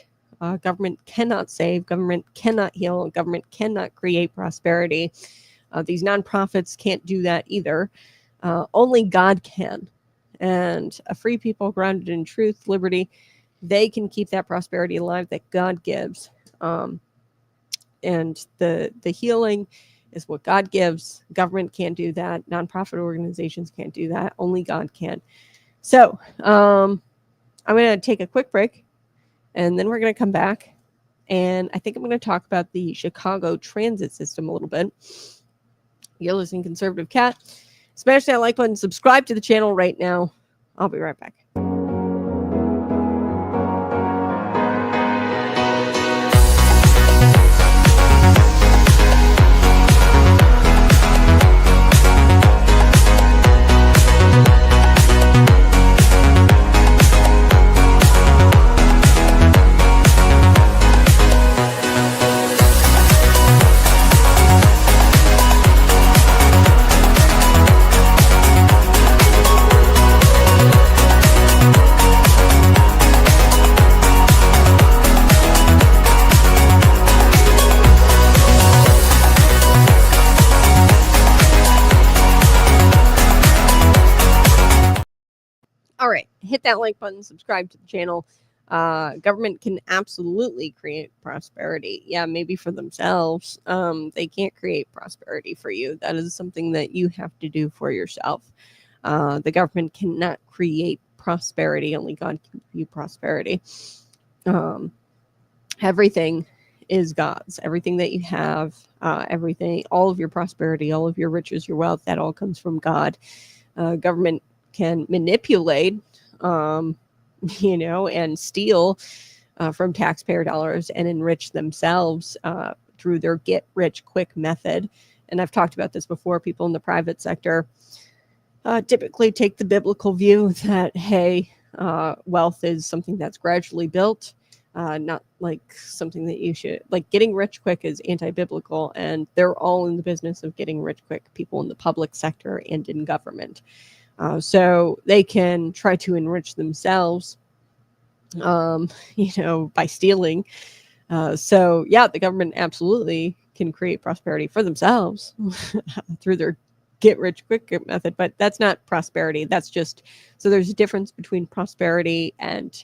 Government cannot save, government cannot heal, government cannot create prosperity. These nonprofits can't do that either. Only God can. And a free people grounded in truth, liberty, they can keep that prosperity alive that God gives. And the healing is what God gives. Government can't do that. Nonprofit organizations can't do that. Only God can. So I'm going to take a quick break, and then we're going to come back. And I think I'm going to talk about the Chicago transit system a little bit. You're listening to Conservative Cat. Smash that like button. Subscribe to the channel right now. I'll be right back. All right, hit that like button, subscribe to the channel. Government can absolutely create prosperity. Yeah, maybe for themselves. They can't create prosperity for you. That is something that you have to do for yourself. The government cannot create prosperity. Only God can give you prosperity. Everything is God's. Everything that you have, everything, all of your prosperity, all of your riches, your wealth, that all comes from God. Government can manipulate, and steal from taxpayer dollars and enrich themselves through their get-rich-quick method. And I've talked about this before. People in the private sector typically take the biblical view that, hey, wealth is something that's gradually built, not like something that you should, like getting rich quick is anti-biblical, and they're all in the business of getting rich quick, people in the public sector and in government. So they can try to enrich themselves, by stealing. So yeah, the government absolutely can create prosperity for themselves through their get rich quick method, but that's not prosperity. That's just, so there's a difference between prosperity and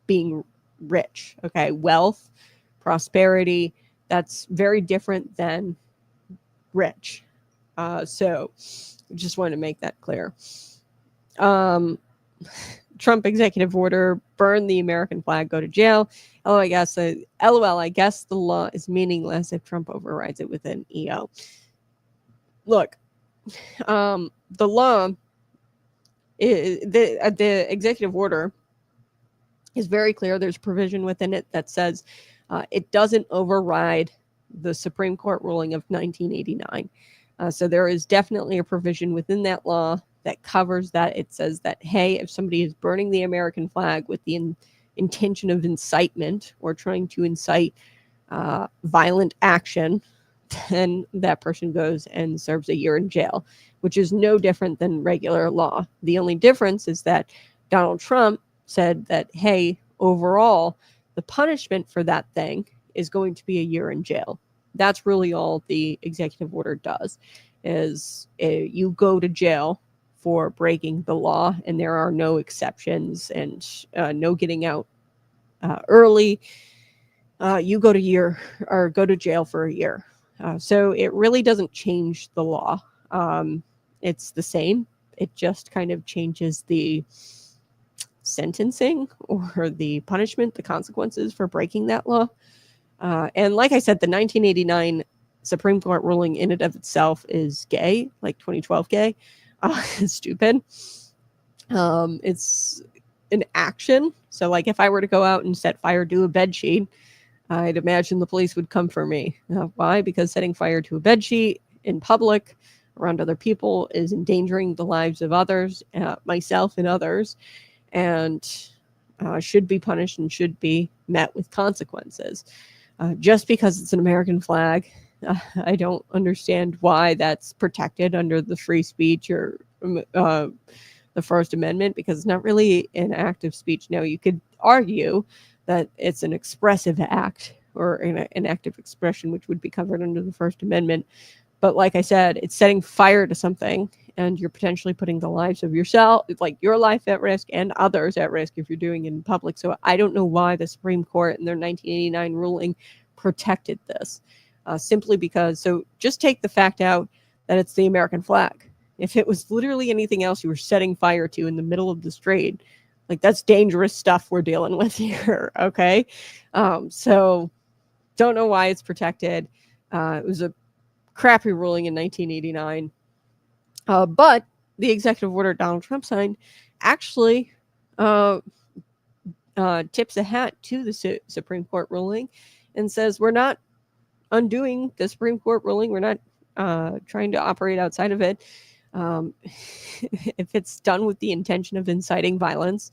being rich. Okay. Wealth, prosperity, that's very different than rich. So just wanted to make that clear. Trump executive order, burn the American flag, go to jail. LOL, I guess the law is meaningless if Trump overrides it with an EO. Look, the law, the executive order is very clear. There's provision within it that says it doesn't override the Supreme Court ruling of 1989. So there is definitely a provision within that law that covers that. It says that, hey, if somebody is burning the American flag with the intention of incitement or trying to incite violent action, then that person goes and serves a year in jail, which is no different than regular law. The only difference is that Donald Trump said that, hey, overall, the punishment for that thing is going to be a year in jail. That's really all the executive order does, is you go to jail for breaking the law, and there are no exceptions and no getting out early. You go to jail for a year. So it really doesn't change the law. It's the same. It just kind of changes the sentencing or the punishment, the consequences for breaking that law. And like I said, the 1989 Supreme Court ruling in and of itself is gay, like 2012 gay. It's stupid. It's an action. So like if I were to go out and set fire to a bedsheet, I'd imagine the police would come for me. Why? Because setting fire to a bedsheet in public around other people is endangering the lives of others, myself and others, and should be punished and should be met with consequences. Just because it's an American flag, I don't understand why that's protected under the free speech or the First Amendment because it's not really an act of speech. Now, you could argue that it's an expressive act or an act of expression, which would be covered under the First Amendment. But like I said, it's setting fire to something, and you're potentially putting the lives of yourself, like your life at risk and others at risk if you're doing it in public. So I don't know why the Supreme Court in their 1989 ruling protected this. Simply because, so just take the fact out that it's the American flag. If it was literally anything else you were setting fire to in the middle of the street, like that's dangerous stuff we're dealing with here, okay? So don't know why it's protected. It was a crappy ruling in 1989. But the executive order Donald Trump signed actually tips a hat to the Supreme Court ruling and says we're not undoing the Supreme Court ruling. We're not trying to operate outside of it. If it's done with the intention of inciting violence,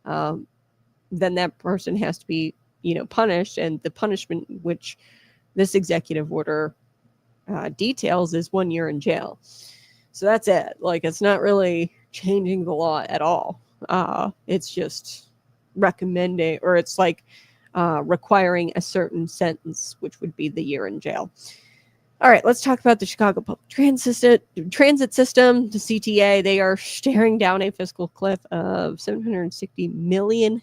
then that person has to be, punished. And the punishment which this executive order details is 1 year in jail. So that's it. Like, it's not really changing the law at all. It's just recommending, or it's like requiring a certain sentence, which would be the year in jail. All right, let's talk about the Chicago Public Transit System, the CTA. They are staring down a fiscal cliff of $760 million.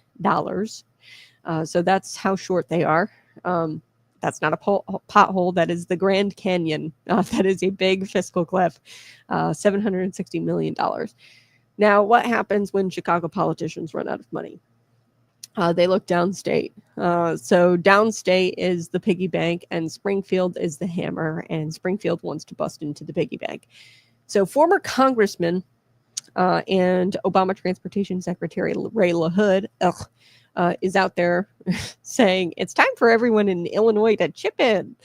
So that's how short they are. That's not a pothole. That is the Grand Canyon. That is a big fiscal cliff, $760 million. Now, what happens when Chicago politicians run out of money? They look downstate. So downstate is the piggy bank and Springfield is the hammer, and Springfield wants to bust into the piggy bank. So former Congressman and Obama Transportation Secretary Ray LaHood is out there saying it's time for everyone in Illinois to chip in.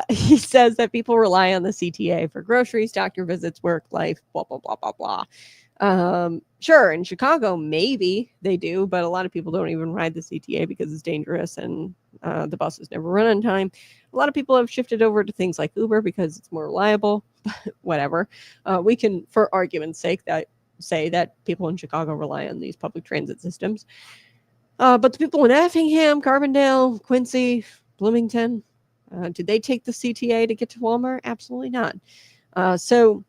He says that people rely on the CTA for groceries, doctor visits, work, life, blah, blah, blah, blah, blah. Sure, in Chicago, maybe they do, but a lot of people don't even ride the CTA because it's dangerous and the buses never run on time. A lot of people have shifted over to things like Uber because it's more reliable. Whatever. We can, for argument's sake, say that people in Chicago rely on these public transit systems. But the people in Effingham, Carbondale, Quincy, Bloomington, did they take the CTA to get to Walmart? Absolutely not. So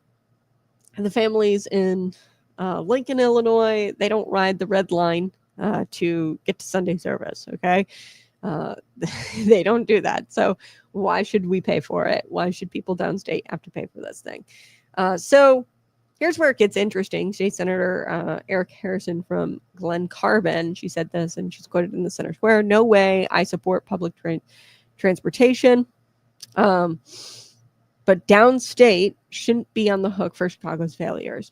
the families in Lincoln, Illinois, they don't ride the red line to get to Sunday service, okay? They don't do that. So why should we pay for it? Why should people downstate have to pay for this thing? So here's where it gets interesting. State Senator Eric Harrison from Glen Carbon, she said this, and she's quoted in the Center Square, "No way I support public transportation. But downstate shouldn't be on the hook for Chicago's failures."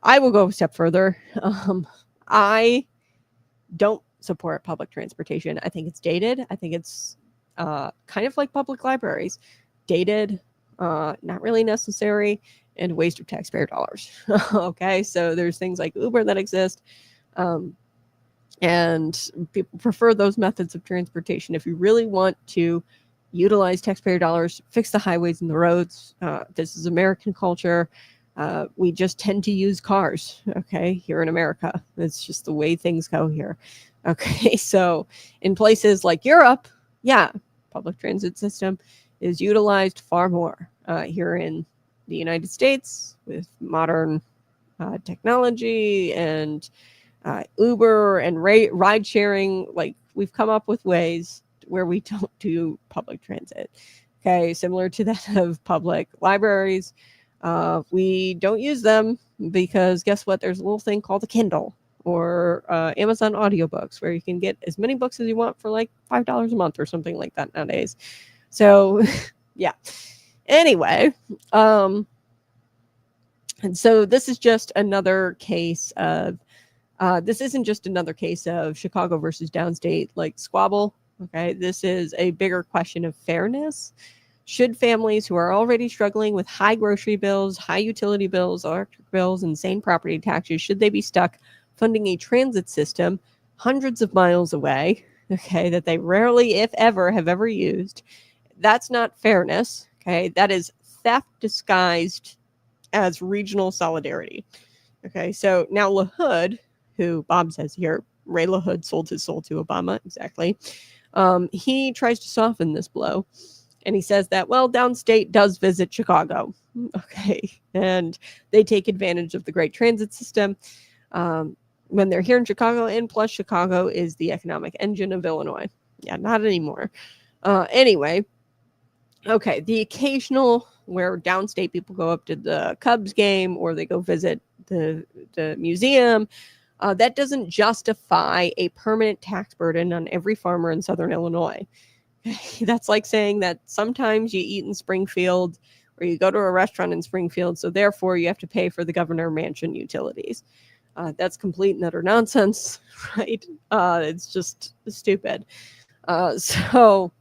I will go a step further. I don't support public transportation. I think it's dated. I think it's kind of like public libraries. Dated, not really necessary, and waste of taxpayer dollars. Okay, so there's things like Uber that exist. And people prefer those methods of transportation. If you really want to utilize taxpayer dollars, fix the highways and the roads. This is American culture. We just tend to use cars, okay, here in America. It's just the way things go here. Okay, so in places like Europe, yeah, public transit system is utilized far more. Here in the United States, with modern technology and Uber and ride sharing, like we've come up with ways where we don't do public transit. Okay, similar to that of public libraries. We don't use them because guess what? There's a little thing called a Kindle or Amazon audiobooks where you can get as many books as you want for like $5 a month or something like that nowadays. So yeah. Anyway, and so this is just another case of this isn't just another case of Chicago versus downstate like squabble. Okay, this is a bigger question of fairness. Should families who are already struggling with high grocery bills, high utility bills, electric bills, insane property taxes, should they be stuck funding a transit system hundreds of miles away, okay, that they rarely, if ever, have ever used? That's not fairness, okay? That is theft disguised as regional solidarity, Okay, so now LaHood, who Bob says here, Ray LaHood sold his soul to Obama, exactly. He tries to soften this blow. And he says that, well, downstate does visit Chicago. Okay. And they take advantage of the great transit system when they're here in Chicago. And plus, Chicago is the economic engine of Illinois. Yeah, not anymore. Anyway, okay. The occasional where downstate people go up to the Cubs game or they go visit the museum. That doesn't justify a permanent tax burden on every farmer in Southern Illinois. That's like saying that sometimes you eat in Springfield or you go to a restaurant in Springfield, so therefore you have to pay for the governor mansion utilities. That's complete and utter nonsense, right? It's just stupid. So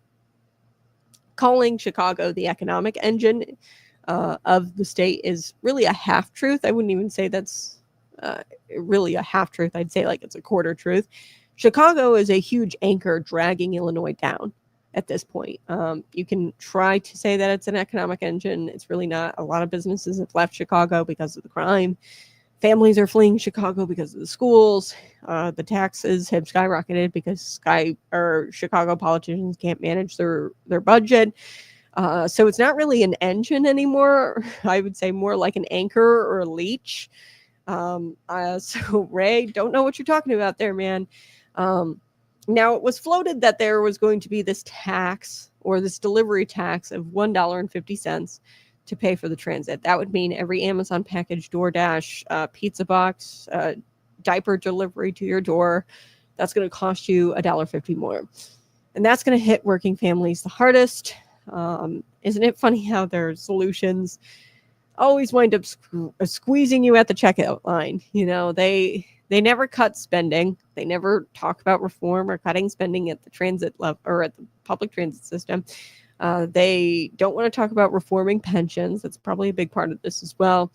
calling Chicago the economic engine of the state is really a half-truth. I wouldn't even say that's really a half-truth. I'd say like it's a quarter truth. Chicago is a huge anchor dragging Illinois down. At this point, you can try to say that it's an economic engine. It's really not. A lot of businesses have left Chicago because of the crime. Families are fleeing Chicago because of the schools. The taxes have skyrocketed because Chicago politicians can't manage their budget. So it's not really an engine anymore. I would say more like an anchor or a leech. So Ray, don't know what you're talking about there, man. Now, it was floated that there was going to be this tax or this delivery tax of $1.50 to pay for the transit. That would mean every Amazon package, DoorDash, pizza box, diaper delivery to your door, that's going to cost you $1.50 more. And that's going to hit working families the hardest. Isn't it funny how their solutions always wind up squeezing you at the checkout line? You know, they never cut spending. They never talk about reform or cutting spending at the transit level or at the public transit system. They don't want to talk about reforming pensions. That's probably a big part of this as well.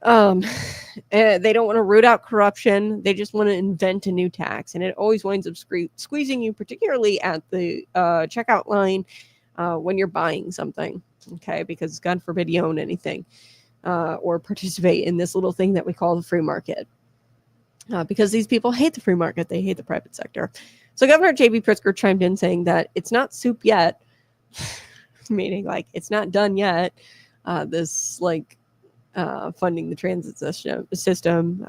They don't want to root out corruption. They just want to invent a new tax. And it always winds up squeezing you, particularly at the checkout line when you're buying something. Okay, because God forbid you own anything or participate in this little thing that we call the free market. Because these people hate the free market. They hate the private sector. So Governor J.B. Pritzker chimed in saying that it's not soup yet, meaning like it's not done yet. This like funding the transit system.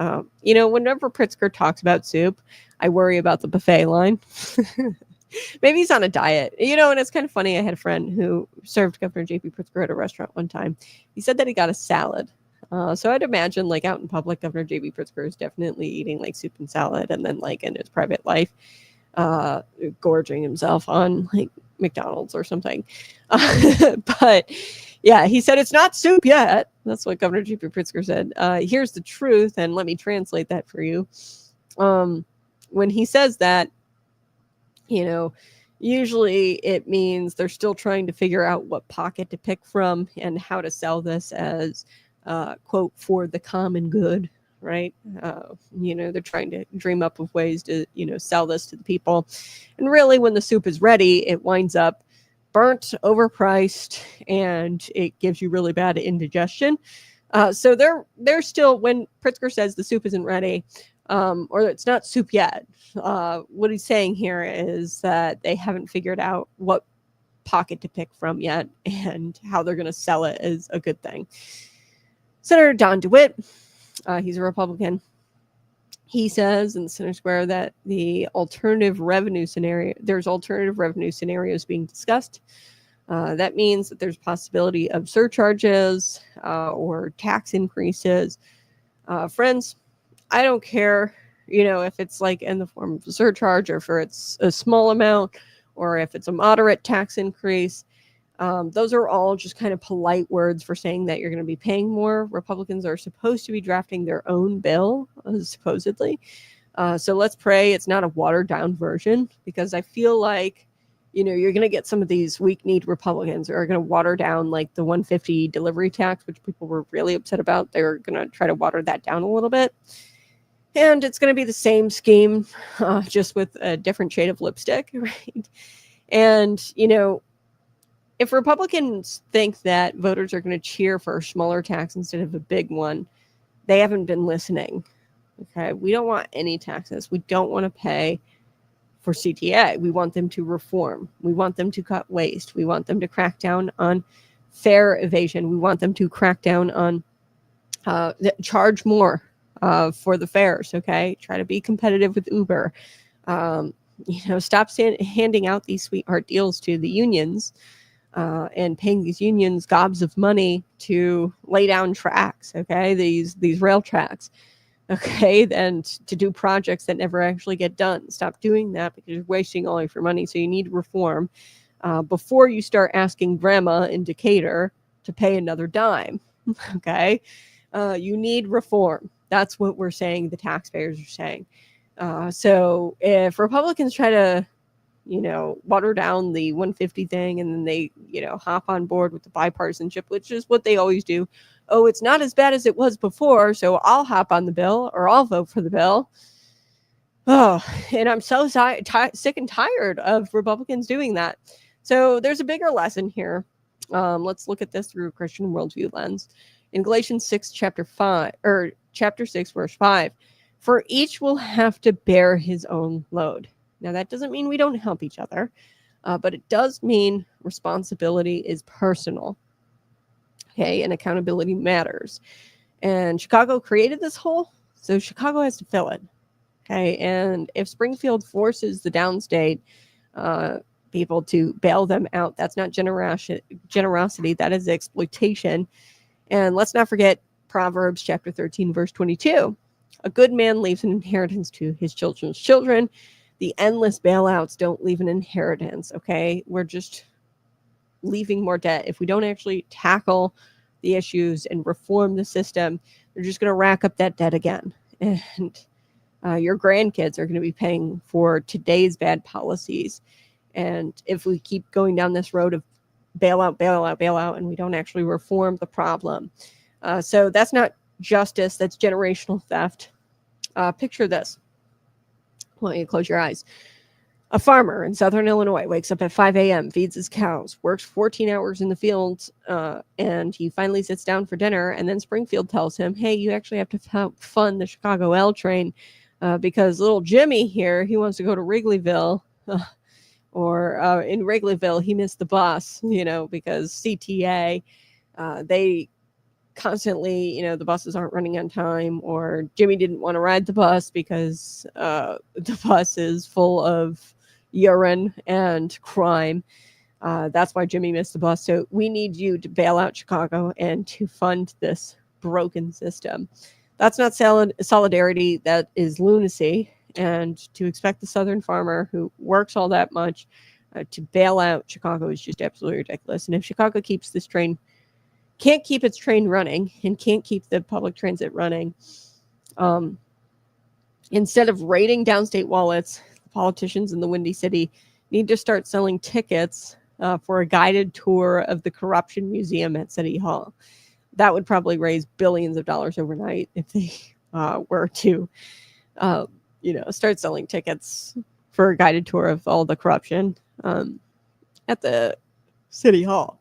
Whenever Pritzker talks about soup, I worry about the buffet line. Maybe he's on a diet, and it's kind of funny. I had a friend who served Governor J.B. Pritzker at a restaurant one time. He said that he got a salad. So I'd imagine like out in public, Governor J.B. Pritzker is definitely eating like soup and salad. And then like in his private life, gorging himself on like McDonald's or something. But yeah, he said it's not soup yet. That's what Governor J.B. Pritzker said. Here's the truth. And let me translate that for you. When he says that, usually it means they're still trying to figure out what pocket to pick from and how to sell this as quote, for the common good, right? They're trying to dream up of ways to, sell this to the people. And really, when the soup is ready, it winds up burnt, overpriced, and it gives you really bad indigestion. So they're still, when Pritzker says the soup isn't ready, or it's not soup yet, what he's saying here is that they haven't figured out what pocket to pick from yet and how they're going to sell it as a good thing. Senator Don DeWitt, he's a Republican. He says in the Center Square that there's alternative revenue scenarios being discussed. That means that there's possibility of surcharges or tax increases. Friends, I don't care, if it's like in the form of a surcharge or if it's a small amount or if it's a moderate tax increase. Those are all just kind of polite words for saying that you're going to be paying more. Republicans are supposed to be drafting their own bill, supposedly. So let's pray it's not a watered down version, because I feel like, you're going to get some of these weak-kneed Republicans who are going to water down like the $1.50 delivery tax, which people were really upset about. They're going to try to water that down a little bit. And it's going to be the same scheme, just with a different shade of lipstick, right? And, if Republicans think that voters are going to cheer for a smaller tax instead of a big one, they haven't been listening. Okay, we don't want any taxes. We don't want to pay for CTA. We want them to reform. We want them to cut waste. We want them to crack down on fare evasion. We want them to crack down on charge more for the fares. Okay, try to be competitive with Uber. Stop handing out these sweetheart deals to the unions and paying these unions gobs of money to lay down tracks. Okay, these rail tracks. Okay, and to do projects that never actually get done. Stop doing that because you're wasting all of your money. So you need reform before you start asking grandma in Decatur to pay another dime. Okay, you need reform. That's what we're saying. The taxpayers are saying. So if Republicans try to, water down the 150 thing and then they, hop on board with the bipartisanship, which is what they always do. Oh, it's not as bad as it was before, so I'll hop on the bill or I'll vote for the bill. Oh, and I'm so sick and tired of Republicans doing that. So there's a bigger lesson here. Let's look at this through a Christian worldview lens. In Galatians 6, chapter 6, verse 5, for each will have to bear his own load. Now, that doesn't mean we don't help each other, but it does mean responsibility is personal. Okay, and accountability matters. And Chicago created this hole, so Chicago has to fill it. Okay, and if Springfield forces the downstate people to bail them out, that's not generosity, that is exploitation. And let's not forget Proverbs chapter 13, verse 22. A good man leaves an inheritance to his children's children. The endless bailouts don't leave an inheritance, okay? We're just leaving more debt. If we don't actually tackle the issues and reform the system, they're just going to rack up that debt again. And your grandkids are going to be paying for today's bad policies. And if we keep going down this road of bailout, and we don't actually reform the problem. So that's not justice, that's generational theft. Picture this. I want you to close your eyes. A farmer in southern Illinois wakes up at 5 a.m., feeds his cows, works 14 hours in the fields, and he finally sits down for dinner. And then Springfield tells him, hey, you actually have to fund the Chicago L train because little Jimmy here, he wants to go to Wrigleyville. Or in Wrigleyville, he missed the bus, because CTA, they constantly, the buses aren't running on time, or Jimmy didn't want to ride the bus because the bus is full of urine and crime. That's why Jimmy missed the bus. So we need you to bail out Chicago and to fund this broken system. That's not solidarity. That is lunacy. And to expect the Southern farmer who works all that much to bail out Chicago is just absolutely ridiculous. And if Chicago can't keep its train running and can't keep the public transit running, instead of raiding downstate wallets, the politicians in the Windy City need to start selling tickets for a guided tour of the Corruption Museum at City Hall. That would probably raise billions of dollars overnight if they were to start selling tickets for a guided tour of all the corruption at the City Hall.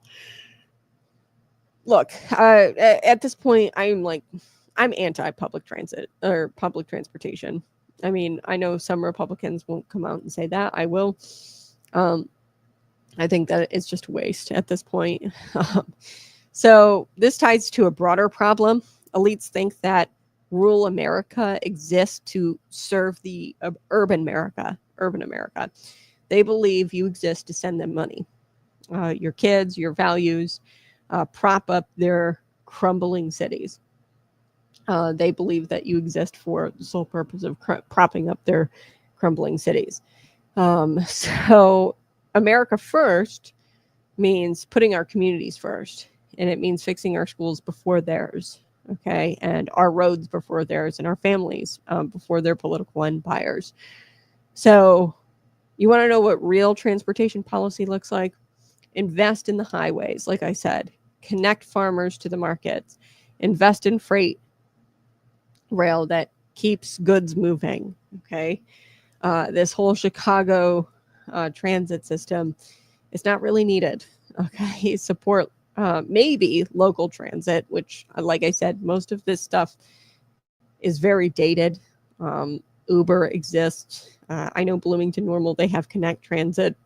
Look, at this point, I'm anti-public transit or public transportation. I mean, I know some Republicans won't come out and say that. I will. I think that it's just a waste at this point. So this ties to a broader problem. Elites think that rural America exists to serve the urban America. They believe you exist to send them money. Your kids, your values, prop up their crumbling cities. They believe that you exist for the sole purpose of propping up their crumbling cities. So America first means putting our communities first, and it means fixing our schools before theirs. Okay, and our roads before theirs, and our families before their political empires. So you want to know what real transportation policy looks like? Invest in the highways, like I said. Connect farmers to the markets. Invest in freight rail that keeps goods moving. Okay, this whole Chicago transit system is not really needed. Okay, support maybe local transit, which, like I said, most of this stuff is very dated. Uber exists. I know Bloomington Normal, they have Connect Transit.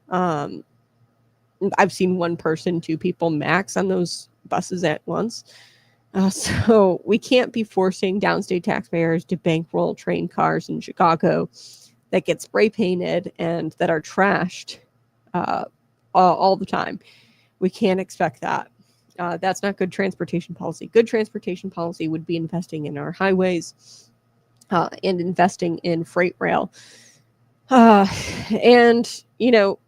I've seen one person, 2 people max on those buses at once. So we can't be forcing downstate taxpayers to bankroll train cars in Chicago that get spray painted and that are trashed all the time. We can't expect that. That's not good transportation policy. Good transportation policy would be investing in our highways and investing in freight rail. And,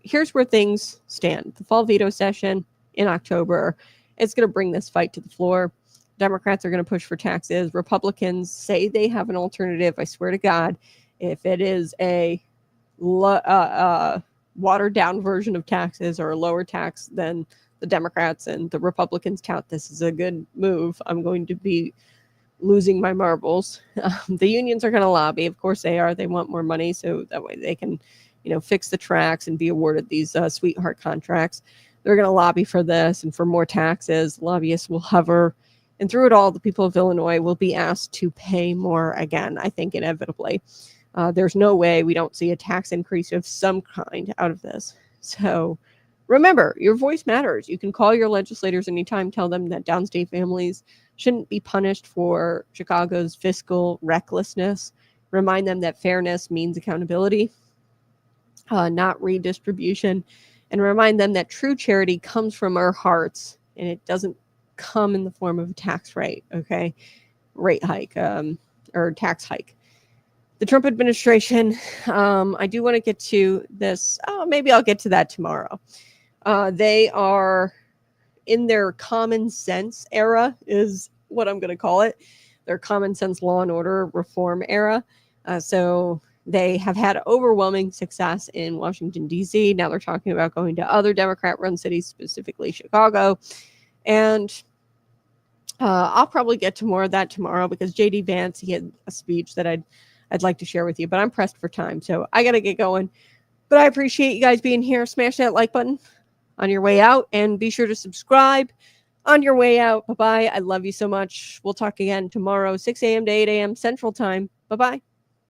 here's where things stand. The fall veto session in October, it's going to bring this fight to the floor. Democrats are going to push for taxes. Republicans say they have an alternative. I swear to God, if it is a watered down version of taxes or a lower tax than the Democrats and the Republicans tout this is a good move, I'm going to be losing my marbles. The unions are going to lobby. Of course they are. They want more money so that way they can, fix the tracks and be awarded these sweetheart contracts. They're going to lobby for this and for more taxes. Lobbyists will hover. And through it all, the people of Illinois will be asked to pay more again, I think, inevitably. There's no way we don't see a tax increase of some kind out of this. So remember, your voice matters. You can call your legislators anytime, tell them that downstate families shouldn't be punished for Chicago's fiscal recklessness. Remind them that fairness means accountability, not redistribution. And remind them that true charity comes from our hearts and it doesn't come in the form of a tax rate, okay? Rate hike or tax hike. The Trump administration, I do want to get to this. Oh, maybe I'll get to that tomorrow. They are in their common sense era is what I'm going to call it. Their common sense law and order reform era. So they have had overwhelming success in Washington, D.C. Now they're talking about going to other Democrat-run cities, specifically Chicago. And I'll probably get to more of that tomorrow because J.D. Vance, he had a speech that I'd like to share with you, but I'm pressed for time, so I got to get going. But I appreciate you guys being here. Smash that like button on your way out, and be sure to subscribe on your way out. Bye-bye. I love you so much. We'll talk again tomorrow, 6 a.m. to 8 a.m. Central Time. Bye-bye.